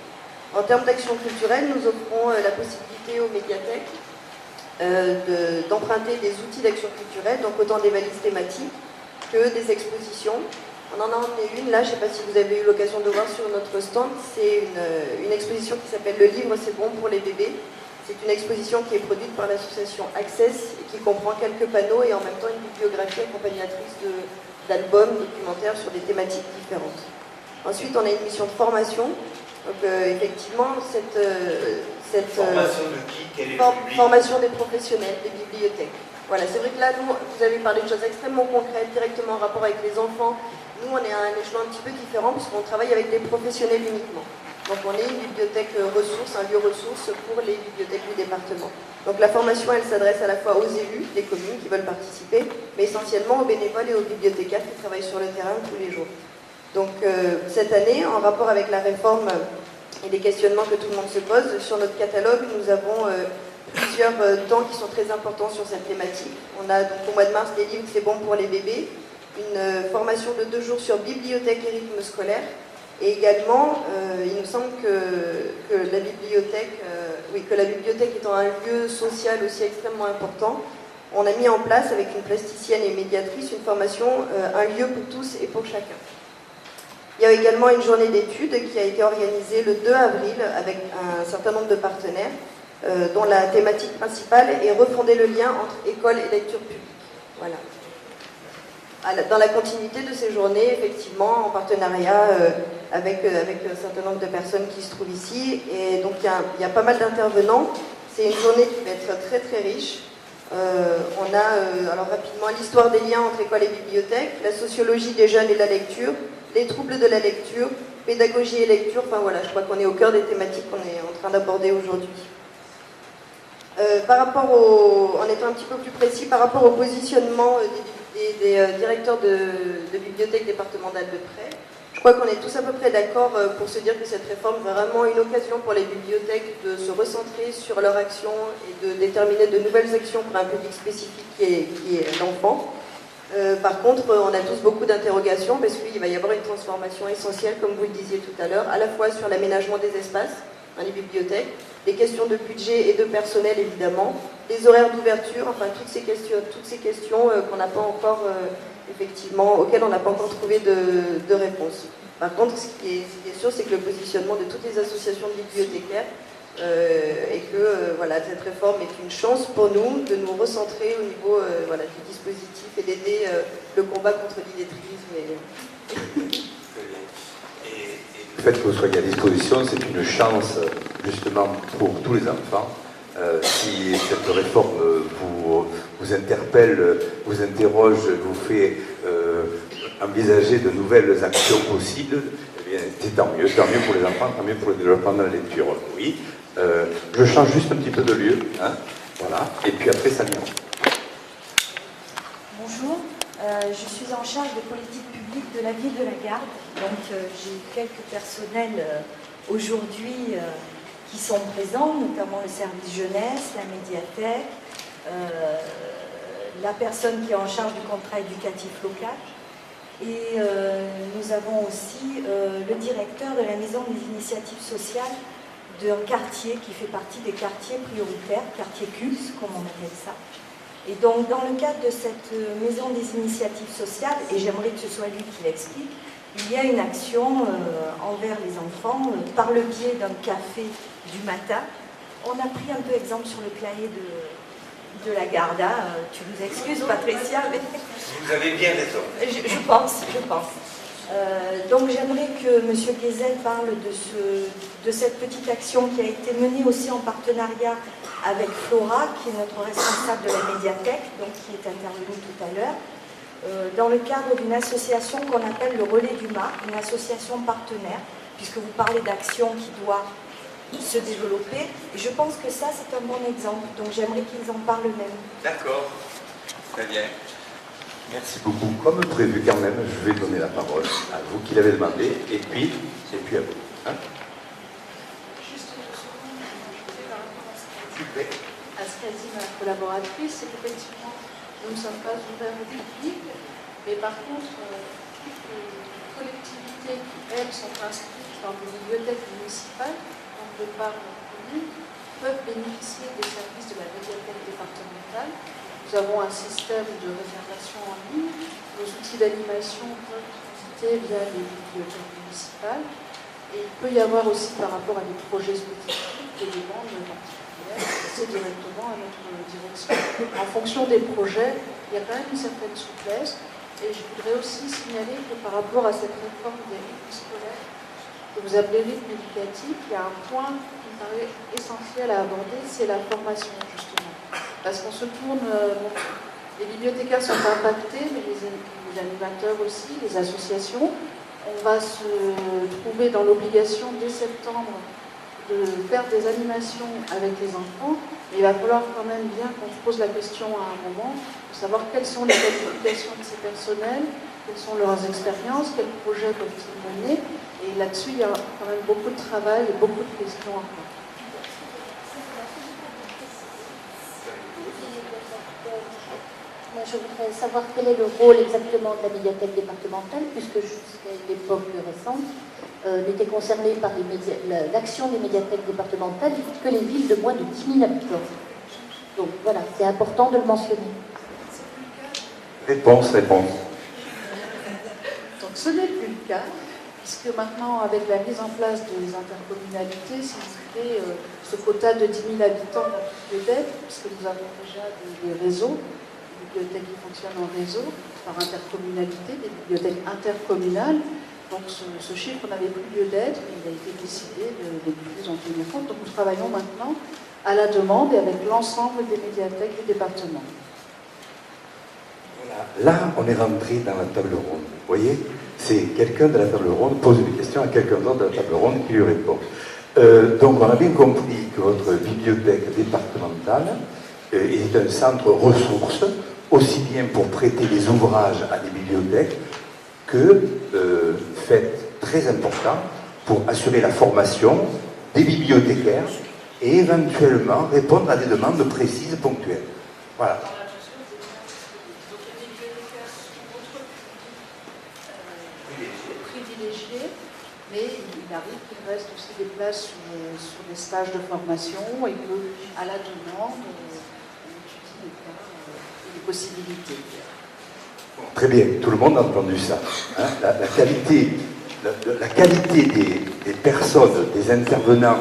Speaker 15: En termes d'action culturelle, nous offrons la possibilité aux médiathèques d'emprunter des outils d'action culturelle, donc autant des valises thématiques que des expositions. On en a emmené une, là, je ne sais pas si vous avez eu l'occasion de voir sur notre stand, c'est une exposition qui s'appelle « Le livre, c'est bon pour les bébés ». C'est une exposition qui est produite par l'association Access et qui comprend quelques panneaux et en même temps une bibliographie accompagnatrice d'albums documentaires sur des thématiques différentes. Ensuite, on a une mission de formation Donc effectivement, cette
Speaker 8: formation de qui? Quel est le public?
Speaker 15: formation des professionnels, des bibliothèques. Voilà, c'est vrai que là, nous, vous avez parlé de choses extrêmement concrètes, directement en rapport avec les enfants. Nous, on est à un échelon un petit peu différent, puisqu'on travaille avec des professionnels uniquement. Donc on est une bibliothèque ressource, un lieu ressource pour les bibliothèques du département. Donc la formation, elle s'adresse à la fois aux élus, des communes qui veulent participer, mais essentiellement aux bénévoles et aux bibliothécaires qui travaillent sur le terrain tous les jours. Donc cette année, en rapport avec la réforme et les questionnements que tout le monde se pose, sur notre catalogue, nous avons plusieurs temps qui sont très importants sur cette thématique. On a donc au mois de mars des livres C'est bon pour les bébés, une formation de 2 jours sur bibliothèque et rythme scolaire. Et également, il nous semble que la bibliothèque étant un lieu social aussi extrêmement important, on a mis en place avec une plasticienne et médiatrice une formation, un lieu pour tous et pour chacun. Il y a également une journée d'études qui a été organisée le 2 avril avec un certain nombre de partenaires, dont la thématique principale est refonder le lien entre école et lecture publique. Voilà. Dans la continuité de ces journées, effectivement, en partenariat avec un certain nombre de personnes qui se trouvent ici. Et donc, il y a pas mal d'intervenants. C'est une journée qui va être très, très riche. On a, alors rapidement, l'histoire des liens entre école et bibliothèque, la sociologie des jeunes et la lecture, les troubles de la lecture, pédagogie et lecture. Enfin, voilà, je crois qu'on est au cœur des thématiques qu'on est en train d'aborder aujourd'hui. En étant un petit peu plus précis, par rapport au positionnement des directeurs de bibliothèques départementales de près, je crois qu'on est tous à peu près d'accord pour se dire que cette réforme est vraiment une occasion pour les bibliothèques de se recentrer sur leur action et de déterminer de nouvelles actions pour un public spécifique qui est l'enfant. Par contre, on a tous beaucoup d'interrogations parce qu'il va y avoir une transformation essentielle, comme vous le disiez tout à l'heure, à la fois sur l'aménagement des espaces dans les bibliothèques, les questions de budget et de personnel évidemment, les horaires d'ouverture, enfin toutes ces questions qu'on n'a pas encore auxquelles on n'a pas encore trouvé de réponse. Par contre, ce qui est sûr, c'est que le positionnement de toutes les associations de bibliothécaires et que cette réforme est une chance pour nous de nous recentrer au niveau du dispositif et d'aider le combat contre l'illettrisme.
Speaker 1: Le fait que vous soyez à disposition, c'est une chance justement pour tous les enfants. Si cette réforme vous interpelle, vous interroge, vous fait envisager de nouvelles actions possibles, eh bien, c'est tant mieux pour les enfants, tant mieux pour le développement de la lecture. Oui. Je change juste un petit peu de lieu, hein, voilà, et puis après ça vient.
Speaker 10: Bonjour, je suis en charge de politique publique de la ville de la Garde, donc j'ai quelques personnels aujourd'hui qui sont présents, notamment le service jeunesse, la médiathèque, la personne qui est en charge du contrat éducatif local, et nous avons aussi le directeur de la maison des initiatives sociales d'un quartier qui fait partie des quartiers prioritaires, quartier CULS, comme on appelle ça. Et donc, dans le cadre de cette maison des initiatives sociales, et j'aimerais que ce soit lui qui l'explique, il y a une action envers les enfants par le biais d'un café du matin. On a pris un peu exemple sur le clavier de la Garde. Tu nous excuses, Patricia, mais...
Speaker 8: Vous avez bien raison.
Speaker 10: Je pense. Donc j'aimerais que M. Guézel parle de cette petite action qui a été menée aussi en partenariat avec Flora, qui est notre responsable de la médiathèque, donc qui est intervenue tout à l'heure, dans le cadre d'une association qu'on appelle le Relais du Mar, une association partenaire, puisque vous parlez d'action qui doit se développer. Et je pense que ça, c'est un bon exemple, donc j'aimerais qu'ils en parlent eux-mêmes.
Speaker 8: D'accord, très bien.
Speaker 1: Merci beaucoup. Comme prévu quand même, je vais donner la parole à vous qui l'avez demandé, et puis à vous. Hein?
Speaker 16: Ascasie, ma collaboratrice, c'est qu'effectivement, nous ne sommes pas ouverts au public, mais par contre, toutes les collectivités qui, elles, sont inscrites dans des bibliothèques municipales, donc de par notre commune, peuvent bénéficier des services de la médiathèque départementale. Nous avons un système de réservation en ligne. Nos outils d'animation peuvent transiter via les bibliothèques municipales. Et il peut y avoir aussi, par rapport à des projets spécifiques, des demandes particulières, c'est directement à notre direction. En fonction des projets, il y a quand même une certaine souplesse. Et je voudrais aussi signaler que par rapport à cette réforme des rythmes scolaires, que vous appelez rythme éducatif, il y a un point qui me paraît essentiel à aborder, c'est la formation, justement. Parce qu'on se tourne, les bibliothécaires sont impactés, mais les animateurs aussi, les associations. On va se trouver dans l'obligation dès septembre de faire des animations avec les enfants, mais il va falloir quand même bien qu'on se pose la question à un moment, de savoir quelles sont les qualifications de ces personnels, quelles sont leurs expériences, quels projets peuvent-ils mener, et là-dessus il y a quand même beaucoup de travail et beaucoup de questions encore.
Speaker 10: Moi, je voudrais savoir quel est le rôle exactement de la médiathèque départementale, puisque jusqu'à une époque récente, n'était concernée par l'action des médiathèques départementales que les villes de moins de 10 000 habitants. Donc voilà, c'est important de le mentionner.
Speaker 1: Réponse.
Speaker 16: Donc ce n'est plus le cas, puisque maintenant, avec la mise en place des intercommunalités, si vous voulez, ce quota de 10 000 habitants n'a plus lieu d'être, puisque nous avons déjà des réseaux, des bibliothèques qui fonctionnent en réseau, par intercommunalité, des bibliothèques intercommunales. Donc ce chiffre n'avait plus lieu d'être, mais il a été décidé de plus en tenir compte. Donc nous travaillons maintenant à la demande et avec l'ensemble des médiathèques du département.
Speaker 17: Voilà. Là, on est rentré dans la table ronde. Vous voyez, c'est quelqu'un de la table ronde pose une question à quelqu'un d'autre de la table ronde qui lui répond. Donc on a bien compris que votre bibliothèque départementale est un centre ressources, aussi bien pour prêter des ouvrages à des bibliothèques que fait très important pour assurer la formation des bibliothécaires et éventuellement répondre à des demandes précises, ponctuelles. Voilà.
Speaker 16: Privilégiés, mais il arrive qu'il reste aussi des places sur des stages de formation et qu'à la demande, on étudie les cas et les possibilités.
Speaker 17: Très bien, tout le monde a entendu ça. Hein, la qualité des personnes, des intervenants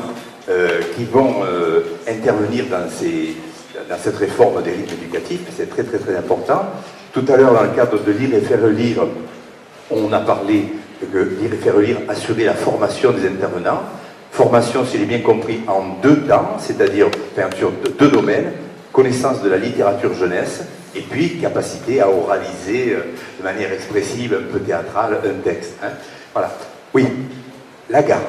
Speaker 17: qui vont intervenir dans cette réforme des rythmes éducatifs, c'est très très très important. Tout à l'heure, dans le cadre de lire et faire lire, on a parlé que lire et faire lire assurer la formation des intervenants. Formation, si j'ai bien compris, en 2 temps, c'est-à-dire sur 2 domaines, connaissance de la littérature jeunesse, et puis capacité à oraliser de manière expressive, un peu théâtrale, un texte. Hein. Voilà. Oui, la garde.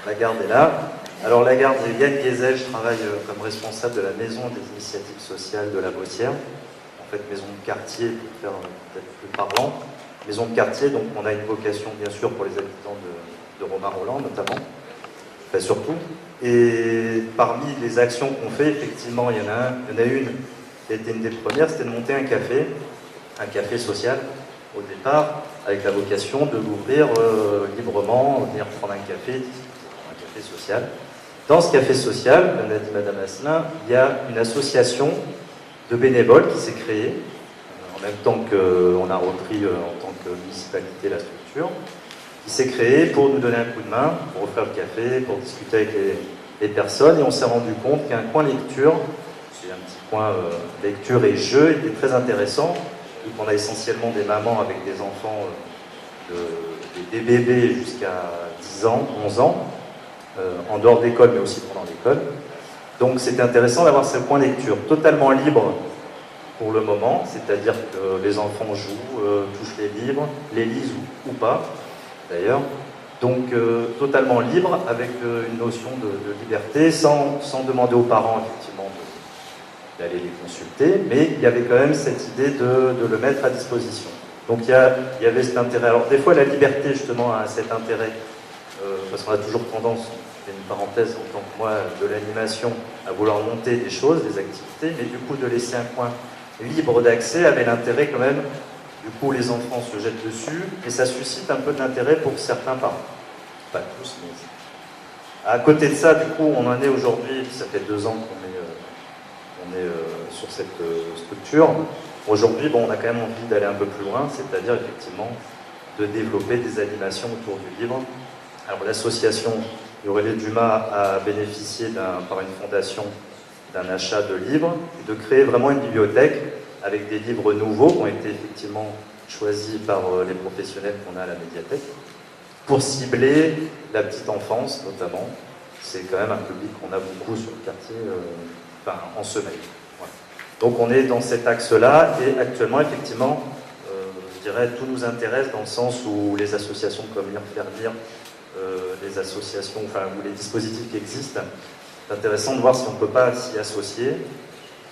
Speaker 18: La garde est là. Alors la garde, Yann Guézel, je travaille comme responsable de la maison des initiatives sociales de la Bossière. En fait, maison de quartier, pour faire peut-être plus parlant. Maison de quartier, donc on a une vocation bien sûr pour les habitants de Romain-Rolland notamment, enfin surtout. Et parmi les actions qu'on fait, effectivement, il y en a une qui a été une des premières, c'était de monter un café social au départ, avec la vocation de l'ouvrir librement, venir prendre un café social. Dans ce café social, comme l'a dit Madame Asselin, il y a une association de bénévoles qui s'est créée, en même temps qu'on a repris en tant que municipalité la structure, qui s'est créée pour nous donner un coup de main, pour offrir le café, pour discuter avec les personnes, et on s'est rendu compte qu'un coin lecture, c'est un petit coin lecture et jeu, était très intéressant, vu qu'on a essentiellement des mamans avec des enfants, des bébés jusqu'à 10 ans, 11 ans, en dehors de l'école, mais aussi pendant l'école. Donc c'était intéressant d'avoir ce coin lecture totalement libre pour le moment, c'est-à-dire que les enfants jouent, touchent les livres, les lisent ou pas, d'ailleurs. Donc totalement libre, avec une notion de liberté, sans demander aux parents, effectivement, d'aller les consulter, mais il y avait quand même cette idée de le mettre à disposition. Donc il y avait cet intérêt. Alors des fois, la liberté, justement, a cet intérêt, parce qu'on a toujours tendance, c'est une parenthèse en tant que moi, de l'animation, à vouloir monter des choses, des activités, mais du coup, de laisser un coin libre d'accès avait l'intérêt quand même. Du coup, les enfants se jettent dessus, et ça suscite un peu de l'intérêt pour certains parents. Pas tous, mais... À côté de ça, du coup, on en est aujourd'hui, ça fait 2 ans qu'on est sur cette structure. Aujourd'hui, bon, on a quand même envie d'aller un peu plus loin, c'est-à-dire effectivement de développer des animations autour du livre. Alors l'association Aurélie Dumas a bénéficié par une fondation d'un achat de livres, et de créer vraiment une bibliothèque avec des livres nouveaux qui ont été effectivement choisis par les professionnels qu'on a à la médiathèque. pour cibler la petite enfance notamment. C'est quand même un public qu'on a beaucoup sur le quartier, en semaine. Voilà. Donc on est dans cet axe-là, et actuellement, effectivement, je dirais, tout nous intéresse dans le sens où les associations comme Lire Faire Lire, les associations, où les dispositifs qui existent, c'est intéressant de voir si on ne peut pas s'y associer,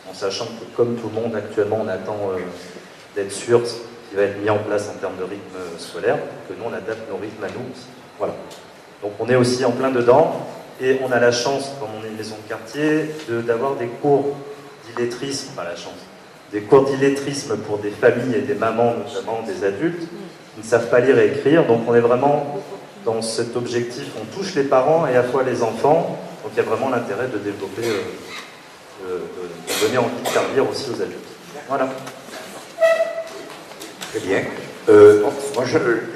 Speaker 18: en sachant que comme tout le monde actuellement, on attend d'être sûr ce qui va être mis en place en termes de rythme scolaire, que nous on adapte nos rythmes à nous aussi. Voilà. Donc on est aussi en plein dedans, et on a la chance, comme on est une maison de quartier, d'avoir des cours d'illettrisme, des cours d'illettrisme pour des familles et des mamans, notamment des adultes, qui ne savent pas lire et écrire. Donc on est vraiment dans cet objectif, on touche les parents et à la fois les enfants, donc il y a vraiment l'intérêt de développer, de donner envie de faire lire aussi aux adultes. Voilà.
Speaker 17: Très bien. Moi,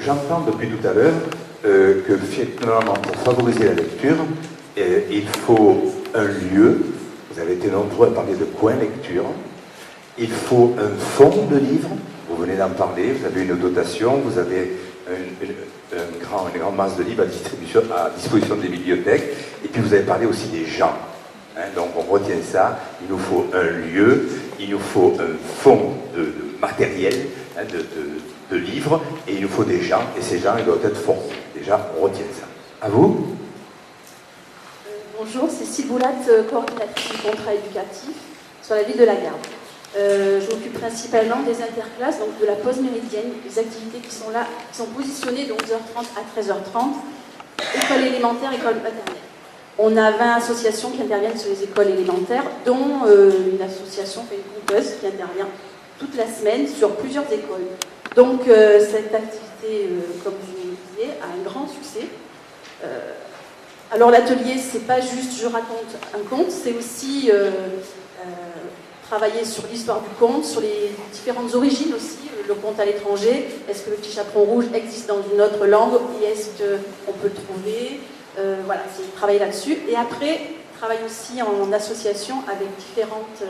Speaker 17: j'entends depuis tout à l'heure que finalement, pour favoriser la lecture, il faut un lieu. Vous avez été nombreux à parler de coin lecture. Il faut un fonds de livres. Vous venez d'en parler. Vous avez une dotation. Vous avez une grande masse de livres à disposition des bibliothèques. Et puis vous avez parlé aussi des gens. Donc on retient ça. Il nous faut un lieu. Il nous faut un fonds de matériel, de livres, et il nous faut des gens, et ces gens, ils doivent être formés. Déjà, on retient ça. À vous.
Speaker 16: Bonjour, c'est Cécile Boulat, coordinatrice du contrat éducatif sur la ville de la Garde. Je m'occupe principalement des interclasses, donc de la pause méridienne, des activités qui sont là, qui sont positionnées de 11h30 à 13h30, école élémentaire, école maternelle. On a 20 associations qui interviennent sur les écoles élémentaires, dont une association, une conteuse, qui intervient toute la semaine sur plusieurs écoles. Donc cette activité, comme je le disais, a un grand succès. Alors l'atelier, c'est pas juste je raconte un conte, c'est aussi travailler sur l'histoire du conte, sur les différentes origines aussi, le conte à l'étranger. Est-ce que le petit chaperon rouge existe dans une autre langue et est-ce qu'on peut le trouver? Voilà, c'est travailler là-dessus. Et après, travaille aussi en association avec différentes...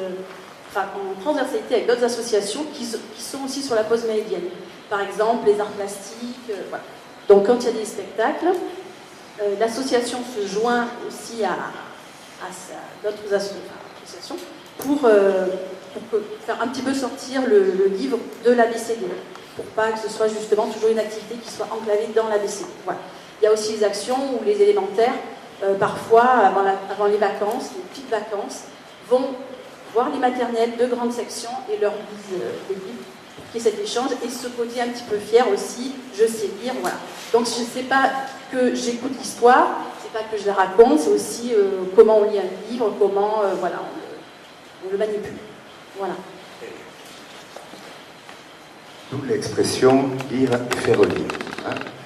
Speaker 16: en transversalité avec d'autres associations qui sont aussi sur la pause méridienne. Par exemple, les arts plastiques, voilà. Donc quand il y a des spectacles, l'association se joint aussi à d'autres associations pour faire un petit peu sortir le livre de l'ABCD, pour pas que ce soit justement toujours une activité qui soit enclavée dans l'ABCD. Voilà. Il y a aussi les actions où les élémentaires, parfois, avant les vacances, les petites vacances, vont voir les maternelles de grandes sections et leur lisent des livres, qui est cet échange, et ce côté un petit peu fier aussi, je sais lire, voilà. Donc je ne sais pas que j'écoute l'histoire, c'est pas que je la raconte, c'est aussi comment on lit un livre, comment on le manipule. Voilà.
Speaker 17: D'où l'expression lire et faire lire.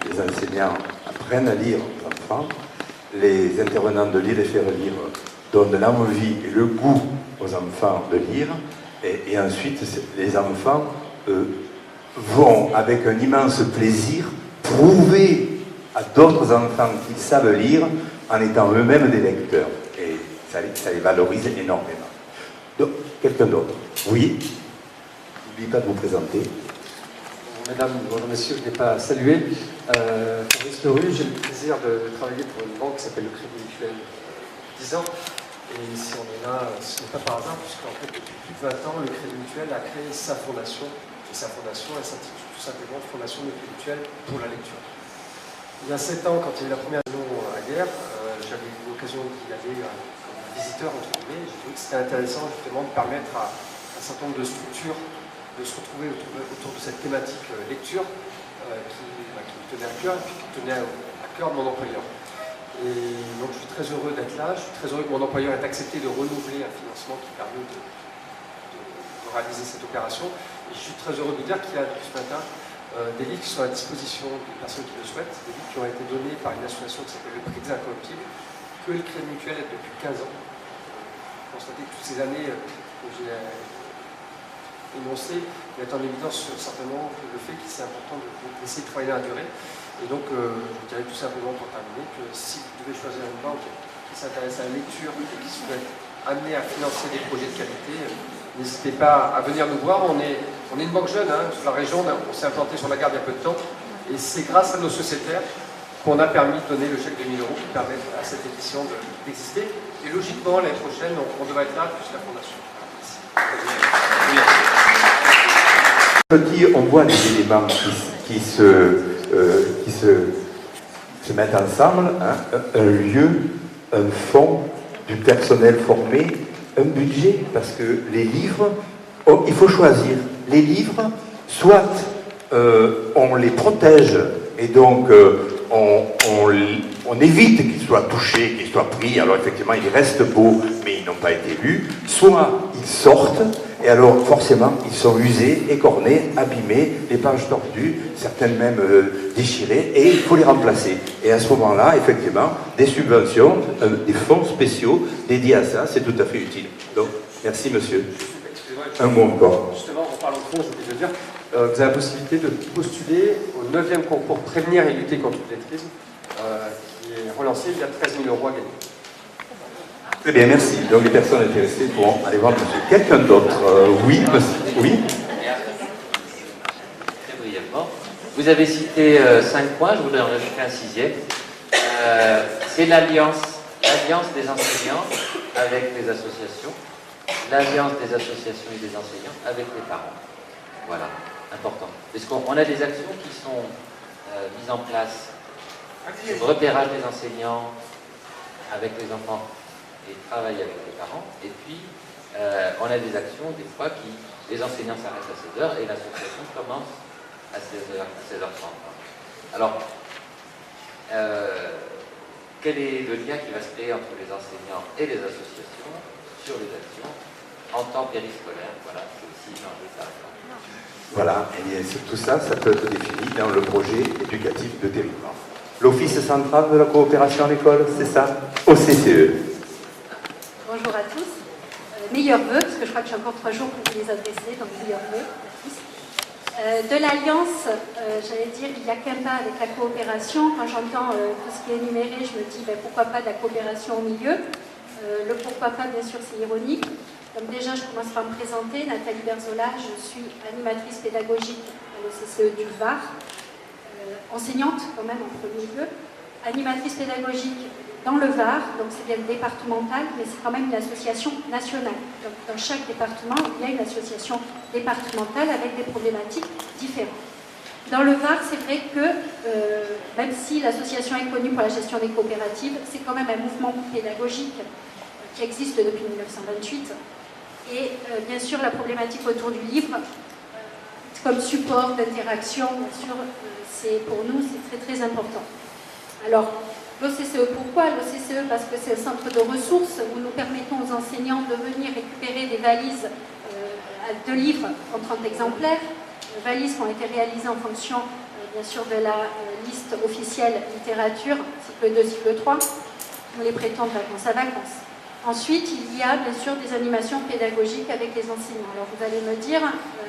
Speaker 17: Les enseignants apprennent à lire aux enfants, les intervenants de lire et faire lire donnent l'envie et le goût aux enfants de lire, et ensuite les enfants vont avec un immense plaisir prouver à d'autres enfants qu'ils savent lire en étant eux-mêmes des lecteurs, et ça les valorise énormément. Donc, quelqu'un d'autre? Oui. N'oubliez pas de vous présenter.
Speaker 19: Mesdames, bonjour messieurs, je n'ai pas salué. Fabrice Leroux, j'ai le plaisir de travailler pour une banque qui s'appelle le Crédit Mutuel 10 ans. Et si on est là, ce n'est pas par hasard, puisqu'en fait, depuis plus de 20 ans, le Crédit Mutuel a créé sa fondation. Et sa fondation, elle s'intitule tout simplement Fondation Mutuelle pour la lecture. Il y a 7 ans, quand il y a eu la première saison à Guerre, j'avais eu l'occasion d'y aller comme visiteur, entre guillemets. J'ai trouvé que c'était intéressant justement de permettre à un certain nombre de structures de se retrouver autour de cette thématique lecture qui me tenait à cœur et puis qui tenait à cœur de mon employeur. Et donc je suis très heureux d'être là, je suis très heureux que mon employeur ait accepté de renouveler un financement qui permet de réaliser cette opération. Et je suis très heureux de vous dire qu'il y a depuis ce matin des livres qui sont à disposition des personnes qui le souhaitent, des livres qui ont été donnés par une association qui s'appelle le Prix des Incorruptibles, que le Crédit Mutuel est depuis 15 ans. Constater que toutes ces années que j'ai énoncé, met en évidence certainement le fait qu'il c'est important d'essayer de travailler dans la durée. Et donc, je dirais tout simplement pour terminer que si vous devez choisir une banque qui s'intéresse à la lecture et qui souhaite amener à financer des projets de qualité, n'hésitez pas à venir nous voir. On est une banque jeune, sur la région, on s'est implanté sur la Garde il y a peu de temps. Et c'est grâce à nos sociétaires qu'on a permis de donner le chèque de 1 000 € qui permet à cette édition d'exister. Et logiquement, l'année prochaine, on devrait être là, plus la fondation.
Speaker 17: Petit, on voit les éléments qui se mettent ensemble, hein, un lieu, un fonds, du personnel formé, un budget, parce que les livres, il faut choisir. Les livres, soit on les protège et donc on évite qu'ils soient touchés, qu'ils soient pris, alors effectivement ils restent beaux mais ils n'ont pas été lus, soit ils sortent et alors forcément ils sont usés, écornés, abîmés, les pages tordues, certaines même déchirées, et il faut les remplacer. Et à ce moment-là, effectivement, des subventions, des fonds spéciaux dédiés à ça, c'est tout à fait utile. Donc, merci monsieur. Un mot encore.
Speaker 19: Justement, en parlant de fonds, j'ai oublié de dire, vous avez la possibilité de postuler au 9e concours Prévenir et lutter contre le lettrisme, qui est relancé, il y a 13 000 € à gagner.
Speaker 17: Très bien, merci. Donc les personnes intéressées pourront aller voir monsieur. Quelqu'un d'autre oui, monsieur. Oui.
Speaker 12: Très brièvement. Vous avez cité 5 points, je voudrais en rajouter un 6e. C'est l'alliance des enseignants avec les associations, l'alliance des associations et des enseignants avec les parents. Voilà, important. Parce qu'on a des actions qui sont mises en place sur le repérage des enseignants avec les enfants et travailler avec les parents. Et puis, on a des actions, des fois, les enseignants s'arrêtent à 16h et l'association commence à 16h30. Alors, quel est le lien qui va se créer entre les enseignants et les associations sur les actions en temps périscolaire? Voilà, c'est aussi un enjeu de territoire.
Speaker 17: Voilà, et bien, tout ça, ça peut être défini dans le projet éducatif de territoire. L'Office central de la coopération à l'école, c'est ça? OCCE.
Speaker 20: Bonjour à tous. Meilleurs vœux, parce que je crois que j'ai encore 3 jours pour vous les adresser, donc meilleurs vœux à tous. De l'alliance, j'allais dire, il n'y a qu'un pas avec la coopération. Quand j'entends tout ce qui est énuméré, je me dis pourquoi pas de la coopération au milieu. Le pourquoi pas, bien sûr, c'est ironique. Donc déjà, je commence par me présenter. Nathalie Berzola, je suis animatrice pédagogique à l'OCCE du Var. Enseignante quand même en premier lieu. Animatrice pédagogique dans le Var, donc c'est bien départemental, mais c'est quand même une association nationale. Donc dans chaque département, il y a une association départementale avec des problématiques différentes. Dans le Var, c'est vrai que, même si l'association est connue pour la gestion des coopératives, c'est quand même un mouvement pédagogique qui existe depuis 1928. Et bien sûr, la problématique autour du livre, comme support d'interaction, bien sûr, pour nous, c'est très très important. Alors, l'OCCE, pourquoi l'OCCE? Parce que c'est un centre de ressources où nous permettons aux enseignants de venir récupérer des valises de livres en 30 exemplaires, valises qui ont été réalisées en fonction, bien sûr, de la liste officielle littérature, cycle 2, cycle 3. Nous les prêtons de vacances à vacances. Ensuite, il y a bien sûr des animations pédagogiques avec les enseignants. Alors vous allez me dire,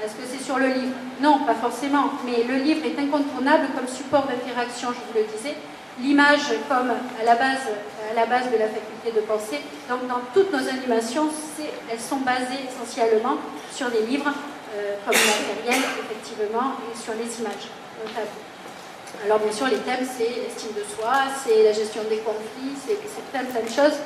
Speaker 20: est-ce que c'est sur le livre? Non, pas forcément, mais le livre est incontournable comme support d'interaction, je vous le disais. L'image comme à la base de la faculté de penser. Donc dans toutes nos animations, elles sont basées essentiellement sur des livres comme matériel, effectivement, et sur les images, notamment. Alors bien sûr, les thèmes, c'est l'estime de soi, c'est la gestion des conflits, c'est plein de choses.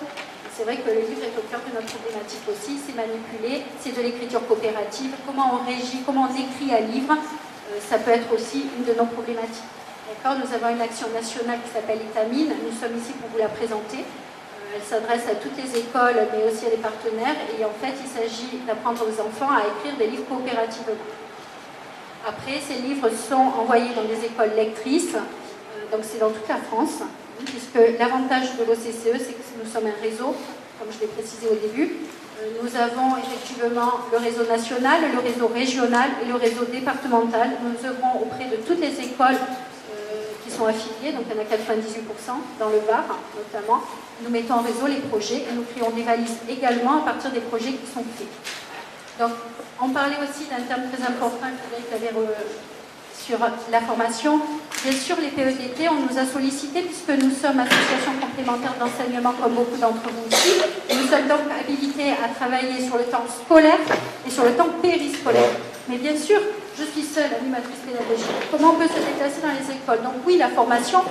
Speaker 20: C'est vrai que le livre est au cœur de notre problématique aussi, c'est manipuler, c'est de l'écriture coopérative, comment on régit, comment on écrit un livre, ça peut être aussi une de nos problématiques. D'accord, nous avons une action nationale qui s'appelle Étamine, nous sommes ici pour vous la présenter. Elle s'adresse à toutes les écoles, mais aussi à des partenaires, et en fait, il s'agit d'apprendre aux enfants à écrire des livres coopérativement. Après, ces livres sont envoyés dans des écoles lectrices, donc c'est dans toute la France, puisque l'avantage de l'OCCE, c'est que nous sommes un réseau, comme je l'ai précisé au début. Nous avons effectivement le réseau national, le réseau régional et le réseau départemental. Nous œuvrons auprès de toutes les écoles qui sont affiliées, donc il y en a 98% dans le Var notamment. Nous mettons en réseau les projets et nous créons des valises également à partir des projets qui sont faits. Donc, on parlait aussi d'un terme très important, Frédéric l'avait sur la formation. Bien sûr, les PEDT, on nous a sollicité puisque nous sommes association complémentaire d'enseignement comme beaucoup d'entre vous ici. Nous sommes donc habilités à travailler sur le temps scolaire et sur le temps périscolaire. Mais bien sûr, je suis seule animatrice pédagogique. Comment on peut se déplacer dans les écoles? Donc oui, la formation,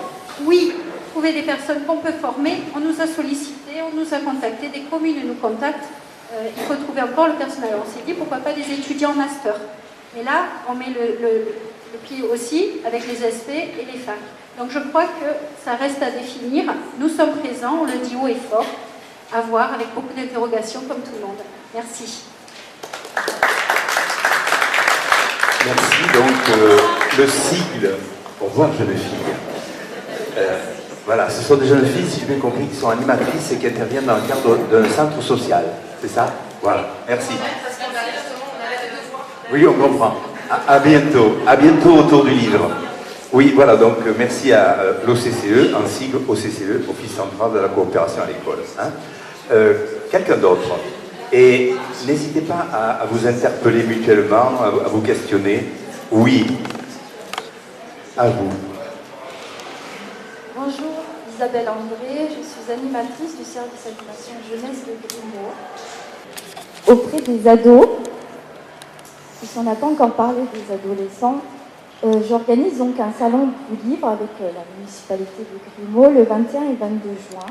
Speaker 20: oui, trouver des personnes qu'on peut former. On nous a sollicité, on nous a contacté, des communes nous contactent. Il faut trouver encore le personnel. Alors on s'est dit, pourquoi pas des étudiants en master. Mais là, on met le pied aussi avec les SP et les facs. Donc je crois que ça reste à définir. Nous sommes présents, on le dit haut et fort, à voir avec beaucoup d'interrogations comme tout le monde. Merci.
Speaker 17: Merci. Donc, le sigle, au revoir jeune fille. Voilà, ce sont des jeunes filles, si j'ai bien compris, qui sont animatrices et qui interviennent dans le cadre d'un centre social. C'est ça? Voilà, merci. Oui, on comprend. À bientôt. À bientôt autour du livre. Oui, voilà, donc merci à l'OCCE, en sigle OCCE, Office Central de la Coopération à l'École. Hein. Quelqu'un d'autre? Et n'hésitez pas à vous interpeller mutuellement, à vous questionner. Oui, à vous.
Speaker 21: Bonjour, Isabelle André, je suis animatrice du service animation jeunesse de Grimaud. Auprès des ados, puisqu'on n'a pas encore parlé des adolescents, j'organise donc un salon du livre avec la municipalité de Grimaud le 21 et 22 juin.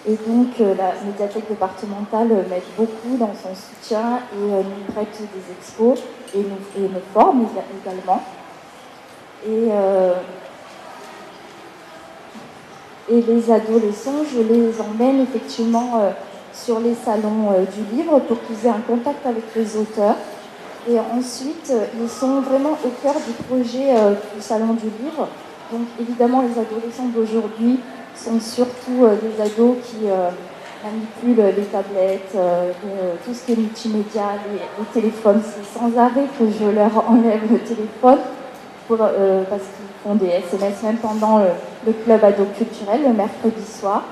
Speaker 21: Et donc la médiathèque départementale m'aide beaucoup dans son soutien et nous prête des expos et me forme également. Et les adolescents, je les emmène effectivement sur les salons du livre pour qu'ils aient un contact avec les auteurs. Et ensuite, ils sont vraiment au cœur du projet du salon du livre. Donc évidemment, les adolescents d'aujourd'hui sont surtout des ados qui manipulent les tablettes, tout ce qui est multimédia, les téléphones. C'est sans arrêt que je leur enlève le téléphone parce qu'ils font des SMS même pendant le club ado culturel le mercredi soir.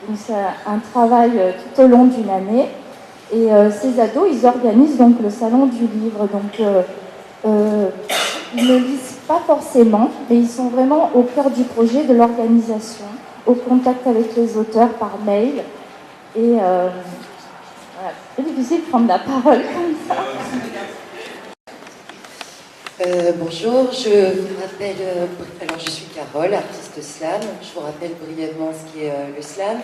Speaker 21: Donc c'est un travail tout au long d'une année. Et ces ados, ils organisent donc le salon du livre. Donc ils ne lisent pas forcément, mais ils sont vraiment au cœur du projet, de l'organisation, au contact avec les auteurs par mail. Et voilà, c'est difficile de prendre la parole comme ça.
Speaker 22: Bonjour, je vous rappelle, alors je suis Carole, artiste slam. Je vous rappelle brièvement ce qu'est le slam.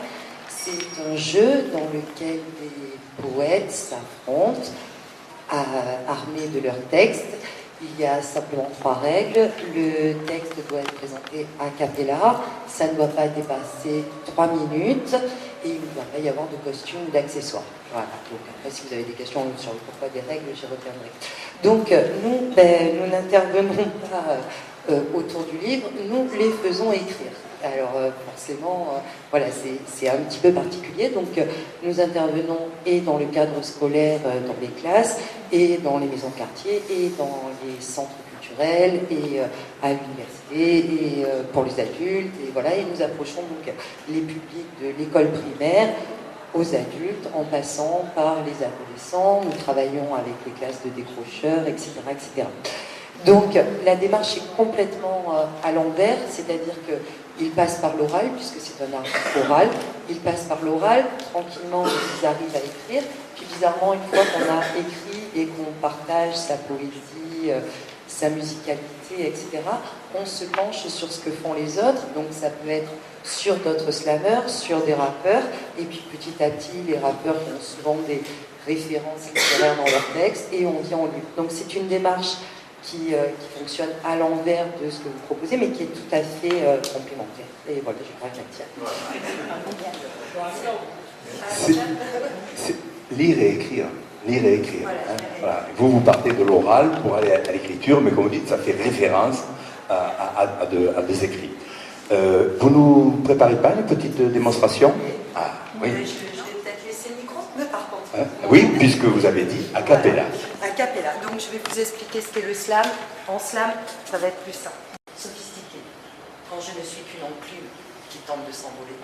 Speaker 22: C'est un jeu dans lequel des poètes s'affrontent armés de leurs textes. Il y a simplement 3 règles. Le texte doit être présenté a cappella, ça ne doit pas dépasser 3 minutes et il ne doit pas y avoir de costume ou d'accessoires. Voilà. Donc après, si vous avez des questions sur le pourquoi des règles, j'y reviendrai. Donc nous n'intervenons pas autour du livre, nous les faisons écrire. Alors forcément, voilà, c'est un petit peu particulier. Donc nous intervenons et dans le cadre scolaire, dans les classes, et dans les maisons de quartier, et dans les centres culturels, et à l'université, et pour les adultes. Et voilà, et nous approchons donc les publics de l'école primaire aux adultes, en passant par les adolescents. Nous travaillons avec les classes de décrocheurs, etc., etc. Donc la démarche est complètement à l'envers, c'est-à-dire qu'ils passent par l'oral, puisque c'est un art oral, ils passent par l'oral, tranquillement ils arrivent à écrire, puis bizarrement, une fois qu'on a écrit et qu'on partage sa poésie, sa musicalité, etc., on se penche sur ce que font les autres, donc ça peut être sur d'autres slammeurs, sur des rappeurs, et puis petit à petit, les rappeurs ont souvent des références littéraires dans leurs textes, et on vient au livre. Donc c'est une démarche qui fonctionne à l'envers de ce que vous proposez, mais qui est tout à fait complémentaire. Et voilà, je crois que la tienne.
Speaker 17: C'est lire et écrire. Lire et écrire. Hein. Voilà. Vous partez de l'oral pour aller à l'écriture, mais comme vous dites, ça fait référence à des écrits. Vous nous préparez pas une petite démonstration? Ah, oui.
Speaker 5: Je vais peut-être laisser le micro, mais par contre.
Speaker 17: Hein? Oui, puisque vous avez dit a cappella.
Speaker 5: A cappella. Donc je vais vous expliquer ce qu'est le slam. En slam, ça va être plus simple. Sophistiqué. Quand je ne suis qu'une enclume qui tente de s'envoler.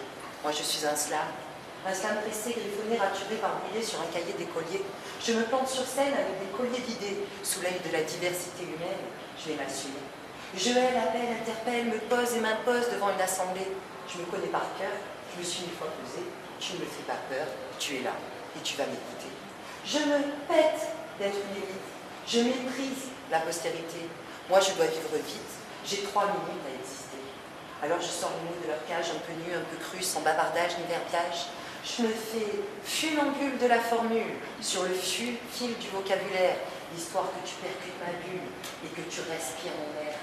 Speaker 5: Moi je suis un slam. Un slam pressé, griffonné, raturé, barbouillé sur un cahier d'écolier. Je me plante sur scène avec des colliers d'idées. Sous l'œil de la diversité humaine, je vais m'assumer. Je hais, appelle, interpelle, me pose et m'impose devant une assemblée. Je me connais par cœur, je me suis une fois posée. Tu ne me fais pas peur, tu es là et tu vas m'écouter. Je me pète d'être une élite. Je méprise la postérité. Moi, je dois vivre vite. J'ai 3 minutes à exister.
Speaker 22: Alors je sors une de leur cage un peu nue, un peu crue, sans bavardage ni verbiage. Je me fais funambule de la formule, sur le fil du vocabulaire, l'histoire que tu percutes ma bulle et que tu respires mon air.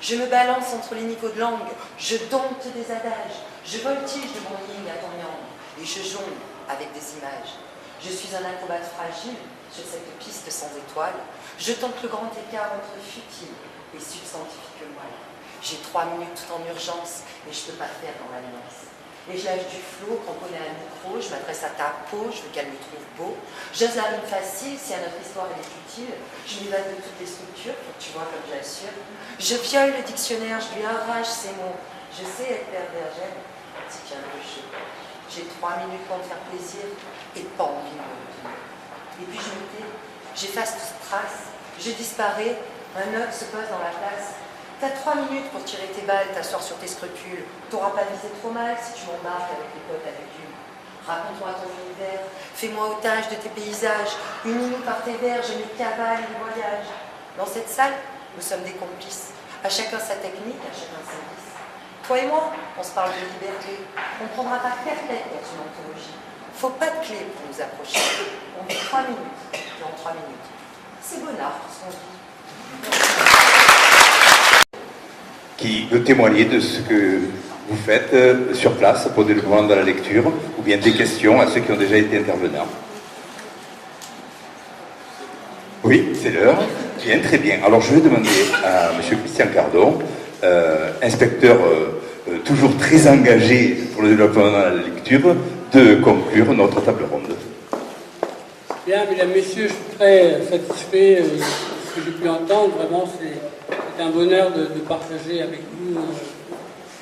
Speaker 22: Je me balance entre les niveaux de langue, je dompte des adages, je voltige de mon yin à ton yang, et je jongle avec des images. Je suis un acrobate fragile sur cette piste sans étoiles. Je tente le grand écart entre futile et substantifique moelle. J'ai 3 minutes tout en urgence, mais je ne peux pas faire dans la nuance. Et je lâche du flot, cramponné à un micro, je m'adresse à ta peau, je veux qu'elle me trouve beau. J'ose la rime facile, si à notre histoire elle est utile. Je m'évade de toutes les structures, pour que tu vois comme j'assure. Je viole le dictionnaire, je lui arrache ses mots. Je sais être pervers, si tu as le jeu. J'ai 3 minutes pour me faire plaisir et pas envie de me retenir. Et puis je me tais, j'efface toute trace, je disparais, un autre se pose dans la place. T'as 3 minutes pour tirer tes balles, t'asseoir sur tes scrupules. T'auras pas visé trop mal si tu m'embarques avec tes potes à légumes. Raconte-moi ton univers, fais-moi otage de tes paysages. Unis-nous par tes vers, je m'y cavale et voyage. Dans cette salle, nous sommes des complices. À chacun sa technique, à chacun ses vices. Toi et moi, on se parle de liberté. On ne prendra pas perfect dans une anthologie. Faut pas de clé pour nous approcher. On dit 3 minutes, et en 3 minutes. C'est bonnard ce qu'on dit.
Speaker 17: Qui veut témoigner de ce que vous faites sur place pour le développement de la lecture, ou bien des questions à ceux qui ont déjà été intervenants. Oui, c'est l'heure. Bien, très bien. Alors je vais demander à M. Christian Cardon, inspecteur toujours très engagé pour le développement de la lecture, de conclure notre table ronde.
Speaker 11: Bien, mesdames, messieurs, je suis très satisfait de ce que j'ai pu entendre. Vraiment, c'est un bonheur de partager avec vous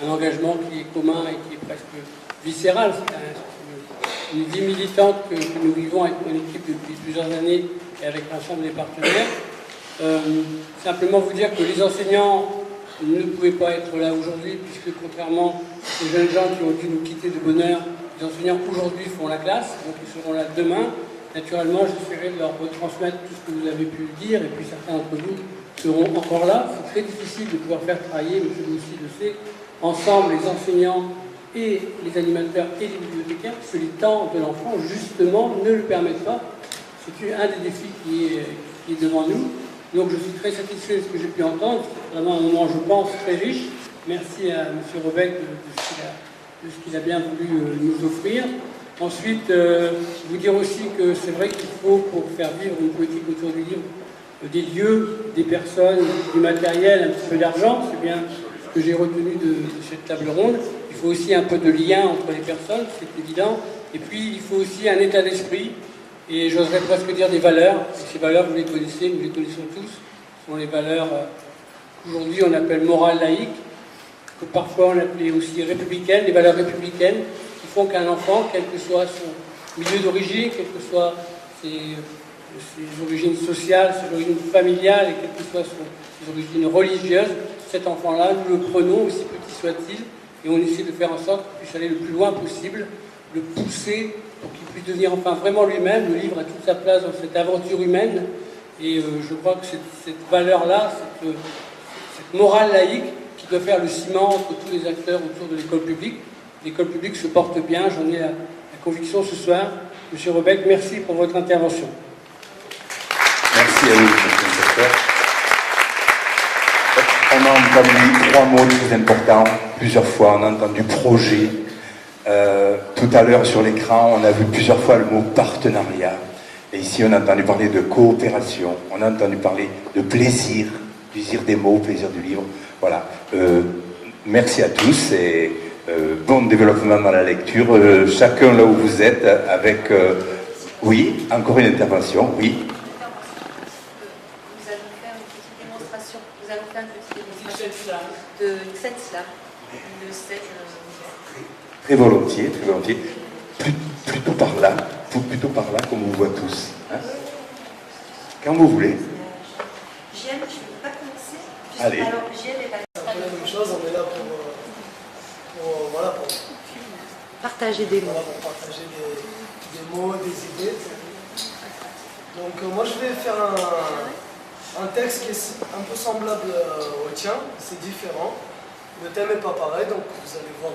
Speaker 11: un engagement qui est commun et qui est presque viscéral. C'est une vie militante que nous vivons avec mon équipe depuis plusieurs années et avec l'ensemble des partenaires. Simplement vous dire que les enseignants ne pouvaient pas être là aujourd'hui, puisque contrairement aux jeunes gens qui ont dû nous quitter de bonne heure, les enseignants aujourd'hui font la classe, donc ils seront là demain. Naturellement, j'essaierai de leur retransmettre tout ce que vous avez pu dire, et puis certains d'entre vous seront encore là. C'est très difficile de pouvoir faire travailler, M. Moussi le sait, ensemble les enseignants et les animateurs et les bibliothécaires, parce que les temps de l'enfant, justement, ne le permettent pas. C'est un des défis qui est devant nous. Donc je suis très satisfait de ce que j'ai pu entendre. C'est vraiment un moment, je pense, très riche. Merci à M. Rebec de ce qu'il a bien voulu nous offrir. Ensuite, vous dire aussi que c'est vrai qu'il faut, pour faire vivre une politique autour du livre, des lieux, des personnes, du matériel, un petit peu d'argent. C'est bien ce que j'ai retenu de cette table ronde. Il faut aussi un peu de lien entre les personnes, c'est évident. Et puis, il faut aussi un état d'esprit. Et j'oserais presque dire des valeurs. Et ces valeurs, vous les connaissez, nous les connaissons tous. Ce sont les valeurs qu'aujourd'hui on appelle morales laïques, que parfois on appelait aussi républicaines, les valeurs républicaines, qui font qu'un enfant, quel que soit son milieu d'origine, quelles que soient ses origines sociales, ses origines familiales, et quelles que soient ses origines religieuses, cet enfant-là, nous le prenons, aussi petit soit-il, et on essaie de faire en sorte qu'il puisse aller le plus loin possible, le pousser pour qu'il puisse devenir enfin vraiment lui-même. Le livre a toute sa place dans cette aventure humaine, et je crois que cette valeur-là, cette morale laïque, qui doit faire le ciment entre tous les acteurs autour de l'école publique. L'école publique se porte bien, j'en ai la conviction ce soir. Monsieur Rebec, merci pour votre intervention.
Speaker 17: Merci à vous, monsieur le secrétaire. On a entendu 3 mots très importants, plusieurs fois. On a entendu projet. Tout à l'heure sur l'écran, on a vu plusieurs fois le mot partenariat. Et ici, on a entendu parler de coopération. On a entendu parler de plaisir, plaisir des mots, plaisir du livre. Voilà. Merci à tous et bon développement dans la lecture. Chacun là où vous êtes avec... oui, encore une intervention, oui.
Speaker 20: Nous allons faire une petite démonstration. Nous allons faire une petite démonstration de Xen Slam. Le 7...
Speaker 17: Très volontiers, très volontiers. Plutôt par là, comme on vous voit tous. Hein. Quand vous voulez.
Speaker 20: JM, tu ne veux pas commencer?
Speaker 17: Allez.
Speaker 20: Alors, JM est
Speaker 2: la même chose, on est là pour
Speaker 20: partager des mots.
Speaker 2: Voilà, pour partager des mots, des idées. Donc moi je vais faire un texte qui est un peu semblable au tien, c'est différent. Le thème n'est pas pareil, donc vous allez voir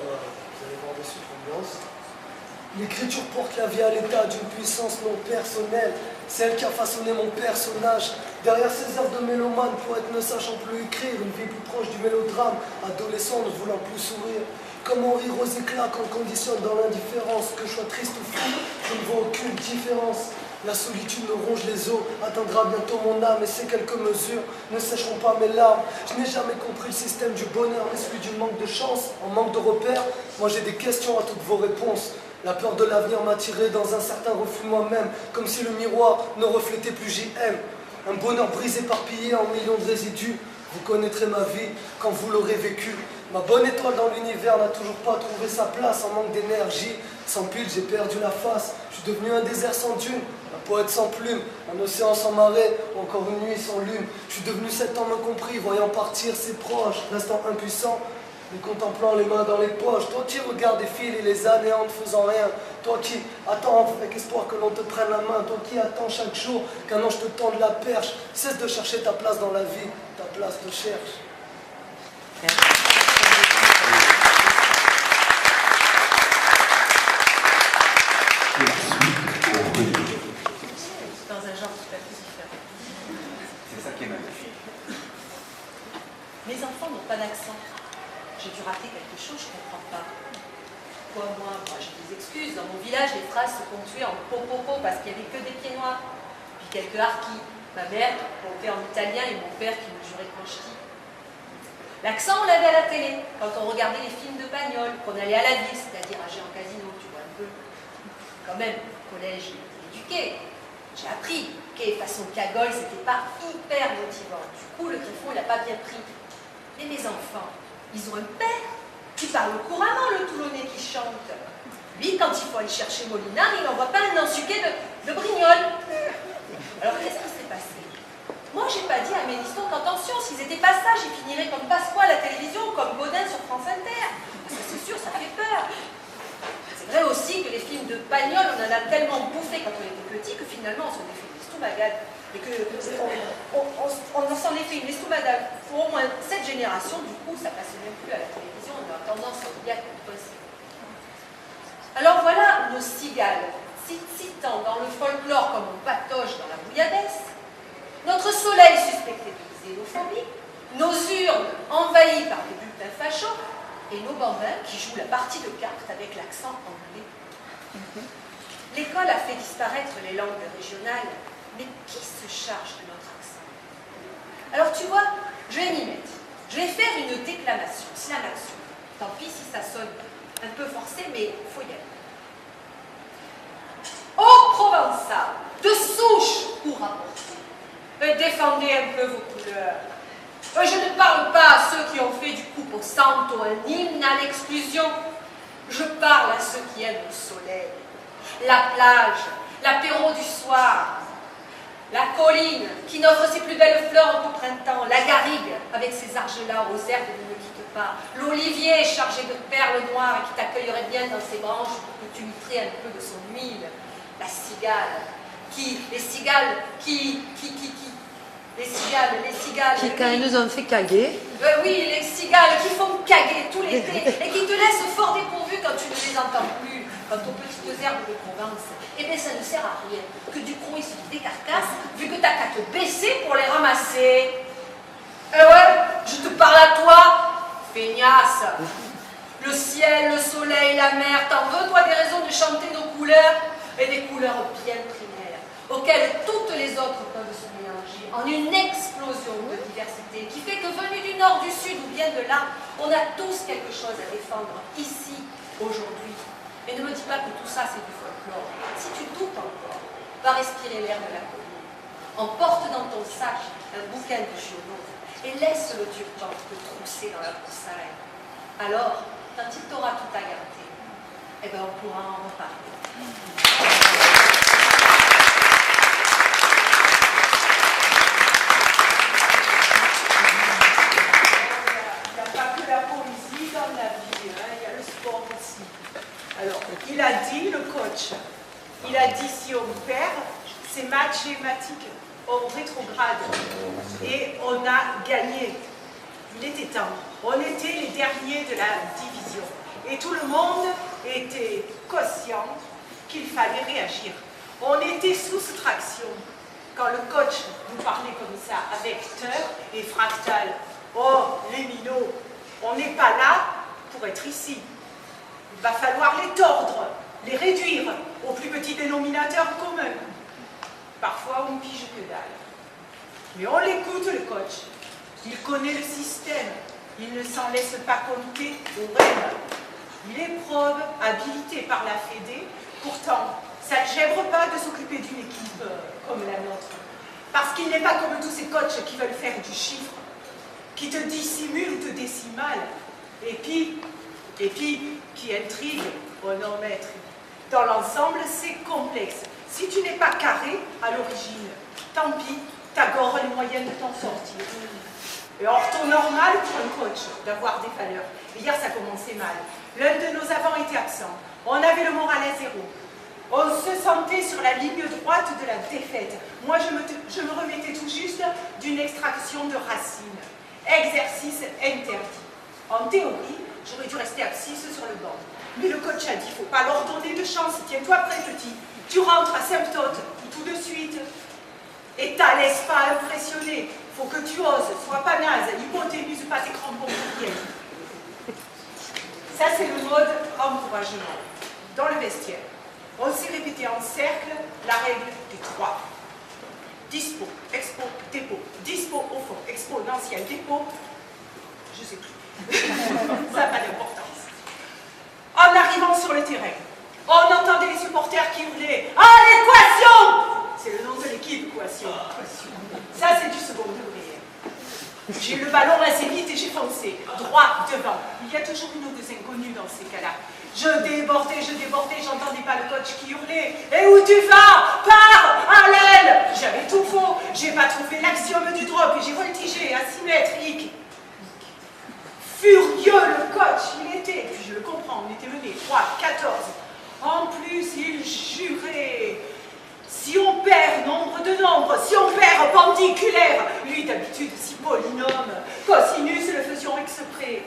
Speaker 2: dessus l'ambiance. L'écriture porte la vie à l'état d'une puissance non personnelle, celle qui a façonné mon personnage. Derrière ces heures de mélomane, poète ne sachant plus écrire, une vie plus proche du mélodrame, adolescent ne voulant plus sourire. Comment rire aux éclats qu'on conditionne dans l'indifférence, que je sois triste ou fou, je ne vois aucune différence. La solitude me ronge les os, atteindra bientôt mon âme et ces quelques mesures ne sécheront pas mes larmes. Je n'ai jamais compris le système du bonheur, mais celui du manque de chance, en manque de repères. Moi j'ai des questions à toutes vos réponses. La peur de l'avenir m'a tiré dans un certain refus moi-même, comme si le miroir ne reflétait plus JM. Un bonheur brisé, éparpillé en millions de résidus. Vous connaîtrez ma vie quand vous l'aurez vécue. Ma bonne étoile dans l'univers n'a toujours pas trouvé sa place en manque d'énergie. Sans pile, j'ai perdu la face. Je suis devenu un désert sans dune, un poète sans plume, un océan sans marée, ou encore une nuit sans lune. Je suis devenu cet homme incompris, voyant partir ses proches, restant impuissant, les contemplant les mains dans les poches. Toi qui regardes défiler les années en ne faisant rien. Toi qui attends avec espoir que l'on te prenne la main. Toi qui attends chaque jour qu'un ange te tende la perche. Cesse de chercher ta place dans la vie, ta place te cherche.
Speaker 16: Dans un genre tout à fait différent.
Speaker 1: C'est ça qui est magnifique.
Speaker 16: Mes enfants n'ont pas d'accent. J'ai dû rater quelque chose, je ne comprends pas. Quoi, moi j'ai des excuses. Dans mon village, les phrases se ponctuaient en po-po-po parce qu'il n'y avait que des pieds noirs. Puis quelques harkis. Ma mère qui comptait en italien et mon père qui me jurait conchti. L'accent, on l'avait à la télé, quand on regardait les films de Pagnol, qu'on allait à la ville, c'est-à-dire à Géant Casino, tu vois un peu. Quand même, au collège, j'ai été éduquée. J'ai appris que façon cagole, c'était pas hyper motivant. Du coup, le griffon, il n'a pas bien pris. Et mes enfants, ils ont un père qui parle couramment le Toulonnais qui chante. Lui, quand il faut aller chercher Molinard, il n'envoie pas un ensuqué de Brignoles. Alors, qu'est-ce qui s'est passé? Moi, j'ai pas dit à Méliston qu'attention, s'ils étaient pas sages, ils finiraient comme Pasqua à la télévision ou comme Baudin sur France Inter. Parce que c'est sûr, ça fait peur. C'est vrai aussi que les films de Pagnol, on en a tellement bouffé quand on était petit que finalement, on s'en est fait une estoumagade. Et on s'en est fait une estoumagade pour au moins cette génération. Du coup, ça passait même plus à la télévision. On a tendance à oublier à quel point c'est. Alors voilà nos cigales, citant dans le folklore comme on patoche dans la bouillabaisse. Notre soleil suspecté de xénophobie, nos urnes envahies par des bulletins fachos et nos bambins qui jouent la partie de cartes avec l'accent anglais. L'école a fait disparaître les langues régionales, mais qui se charge de notre accent? Alors tu vois, je vais m'y mettre. Je vais faire une déclamation, slamation. Tant pis si ça sonne un peu forcé, mais il faut y aller. Ô Provençal, de souche ou rapporté, défendez un peu vos couleurs. Je ne parle pas à ceux qui ont fait du coupo santo un hymne à l'exclusion. Je parle à ceux qui aiment le soleil, la plage, l'apéro du soir, la colline qui n'offre ses plus belles fleurs au printemps, la garrigue avec ses argelats aux herbes qui ne quittent pas, l'olivier chargé de perles noires et qui t'accueillerait bien dans ses branches pour que tu nuitrais un peu de son huile, la cigale, les cigales qui
Speaker 13: quand même nous ont fait caguer.
Speaker 16: Oui, les cigales qui font caguer tout l'été et qui te laissent fort dépourvu quand tu ne les entends plus, quant aux petites herbes de Provence. Eh bien, ça ne sert à rien que du coup ils se décarcassent, vu que t'as qu'à te baisser pour les ramasser. Eh ouais, je te parle à toi, feignasse. Le ciel, le soleil, la mer, t'en veux, toi, des raisons de chanter nos couleurs, et des couleurs bien primaires, auxquelles toutes les autres peuvent se mélanger en une explosion de diversité qui fait que venus du nord, du sud ou bien de là, on a tous quelque chose à défendre ici, aujourd'hui. Et ne me dis pas que tout ça c'est du folklore. Si tu doutes encore, va respirer l'air de la colline. Emporte dans ton sac un bouquin de Giono et laisse le turban te trousser dans la broussaille. Alors, quand il t'aura tout agardé, eh ben on pourra en reparler.
Speaker 4: Alors, il a dit, le coach, il a dit si on perd, c'est mathématique, on rétrograde. Et on a gagné. Il était temps. On était les derniers de la division. Et tout le monde était conscient qu'il fallait réagir. On était sous traction. Quand le coach nous parlait comme ça, à vecteur et fractal, oh, les minots, on n'est pas là pour être ici. Il va falloir les tordre, les réduire au plus petit dénominateur commun. Parfois, on ne pige que dalle. Mais on l'écoute, le coach. Il connaît le système. Il ne s'en laisse pas compter au rêve. Il est probe, habilité par la Fédé. Pourtant, ça ne gêne pas de s'occuper d'une équipe comme la nôtre. Parce qu'il n'est pas comme tous ces coachs qui veulent faire du chiffre, qui te dissimulent ou te déciment mal. Et puis, qui intrigue. Oh non, maître. Dans l'ensemble, c'est complexe. Si tu n'es pas carré à l'origine, tant pis, t'agores les moyens de t'en sortir. Et ortho normal pour un coach d'avoir des valeurs. Hier, ça commençait mal. L'un de nos avants était absent. On avait le moral à zéro. On se sentait sur la ligne droite de la défaite. Moi, je me remettais tout juste d'une extraction de racines. Exercice interdit. En théorie, j'aurais dû rester assise sur le banc. Mais le coach a dit, il ne faut pas leur donner de chance. Tiens-toi prêt, petit. Tu rentres asymptote tout de suite. Et t'as laisse pas impressionner. Faut que tu oses, sois pas naze, hypothénuse pas tes crampons pour rien. Ça, c'est le mode encouragement. Dans le vestiaire, on s'est répété en cercle la règle des 3. Dispo, expo, dépôt. Dispo au fond, exponentiel, dépôt. Je sais plus. Ça n'a pas d'importance. En arrivant sur le terrain, on entendait les supporters qui hurlaient « Ah, l'équation !» C'est le nom de l'équipe, équation. Ça, c'est du second degré. J'ai eu le ballon assez vite et j'ai foncé, droit devant. Il y a toujours une ou deux inconnus dans ces cas-là. Je débordais, j'entendais pas le coach qui hurlait. Et où tu vas? Pars à l'aile. J'avais tout faux. J'ai pas trouvé l'axiome du drop et j'ai voltigé, asymétrique. Furieux, le coach, il était. Puis je le comprends, on était menés 3-14. En plus, il jurait. Si on perd nombre de nombres, si on perd pendiculaire, lui d'habitude si polynôme, cosinus le faisions exprès.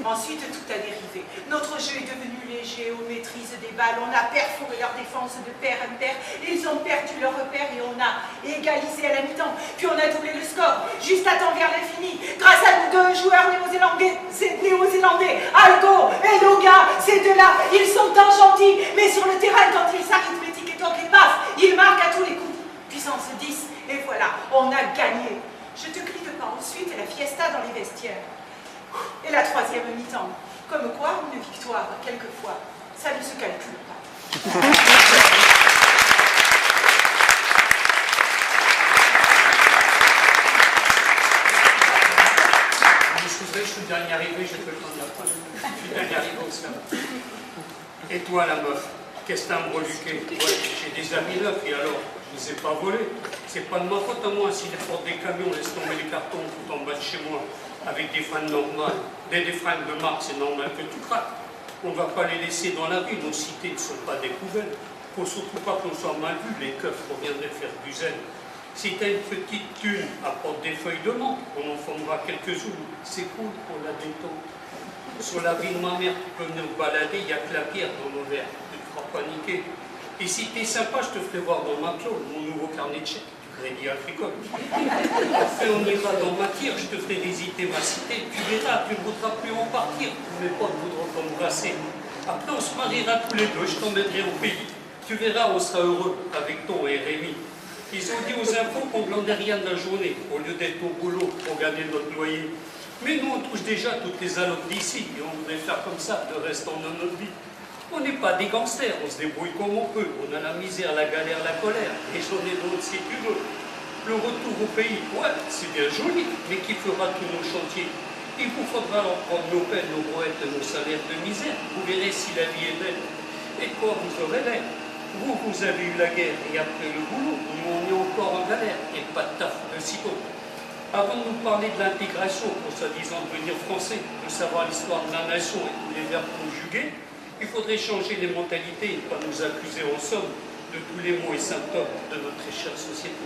Speaker 4: Ensuite, tout a dérivé. Notre jeu est devenu léger, on maîtrise des balles, on a perforé leur défense de pair en pair, ils ont perdu leur repère et on a égalisé à la mi-temps. Puis on a doublé le score, juste à temps vers l'infini, grâce à nous deux joueurs néo-zélandais, Algo et Noga, ces deux-là, ils sont tant gentils, mais sur le terrain, quand ils arithmétique et toc et paf, ils marquent à tous les coups. Puissance 10, et voilà, on a gagné. Je te clique pas ensuite la fiesta dans les vestiaires. Et la troisième mi-temps. Comme quoi, une victoire, quelquefois, ça ne se calcule pas.
Speaker 11: Je suis le dernier arrivé, j'ai pas le temps de la prendre. Je suis le dernier arrivé au slam. Et toi, la meuf, qu'est-ce que t'as me reluqué? Ouais, j'ai des amis neufs, et alors, je ne les ai pas volés. C'est pas de ma faute à moi si les portes des camions laissent tomber les cartons tout en bas de chez moi, avec des fringues normales. Dès des fringues de marque, c'est normal que tout craque. On ne va pas les laisser dans la rue, nos cités ne sont pas des poubelles. Faut surtout pas qu'on soit mal vu, les keufs reviendraient faire du zen. Si t'as une petite thune, apporte des feuilles de menthe, on en formera quelques-unes. C'est cool pour la détente. Sur la vie de ma mère, tu peux venir te balader, il n'y a que la pierre dans nos verres. Tu ne te feras paniquer. Et si t'es sympa, je te ferai voir dans ma clause, mon nouveau carnet de chèques du Crédit Agricole. Après, on ira dans ma tire, je te ferai visiter ma cité. Tu verras, tu ne voudras plus en partir. Mes potes voudront t'embrasser. Après, on se mariera tous les deux, je t'emmènerai au pays. Tu verras, on sera heureux avec ton RMI. Ils ont dit aux impôts qu'on ne glandait rien de la journée, au lieu d'être au boulot pour gagner notre loyer. Mais nous, on touche déjà toutes les allocs d'ici, et on voudrait faire comme ça le restant de notre vie. On n'est pas des gangsters, on se débrouille comme on peut. On a la misère, la galère, la colère, et j'en ai d'autres si tu veux. Le retour au pays, ouais, c'est bien joli, mais qui fera tous nos chantiers? Il vous faudra alors prendre nos peines, nos brouettes, nos salaires de misère. Vous verrez si la vie est belle. Et quoi, vous aurez l'air. Vous avez eu la guerre, et après le boulot, nous on est encore en galère, et pas de taf de sitôt. Avant de nous parler de l'intégration, pour soi-disant devenir français, de savoir l'histoire de la nation et tous les verbes conjugués, il faudrait changer les mentalités et pas nous accuser en somme de tous les maux et symptômes de notre chère société.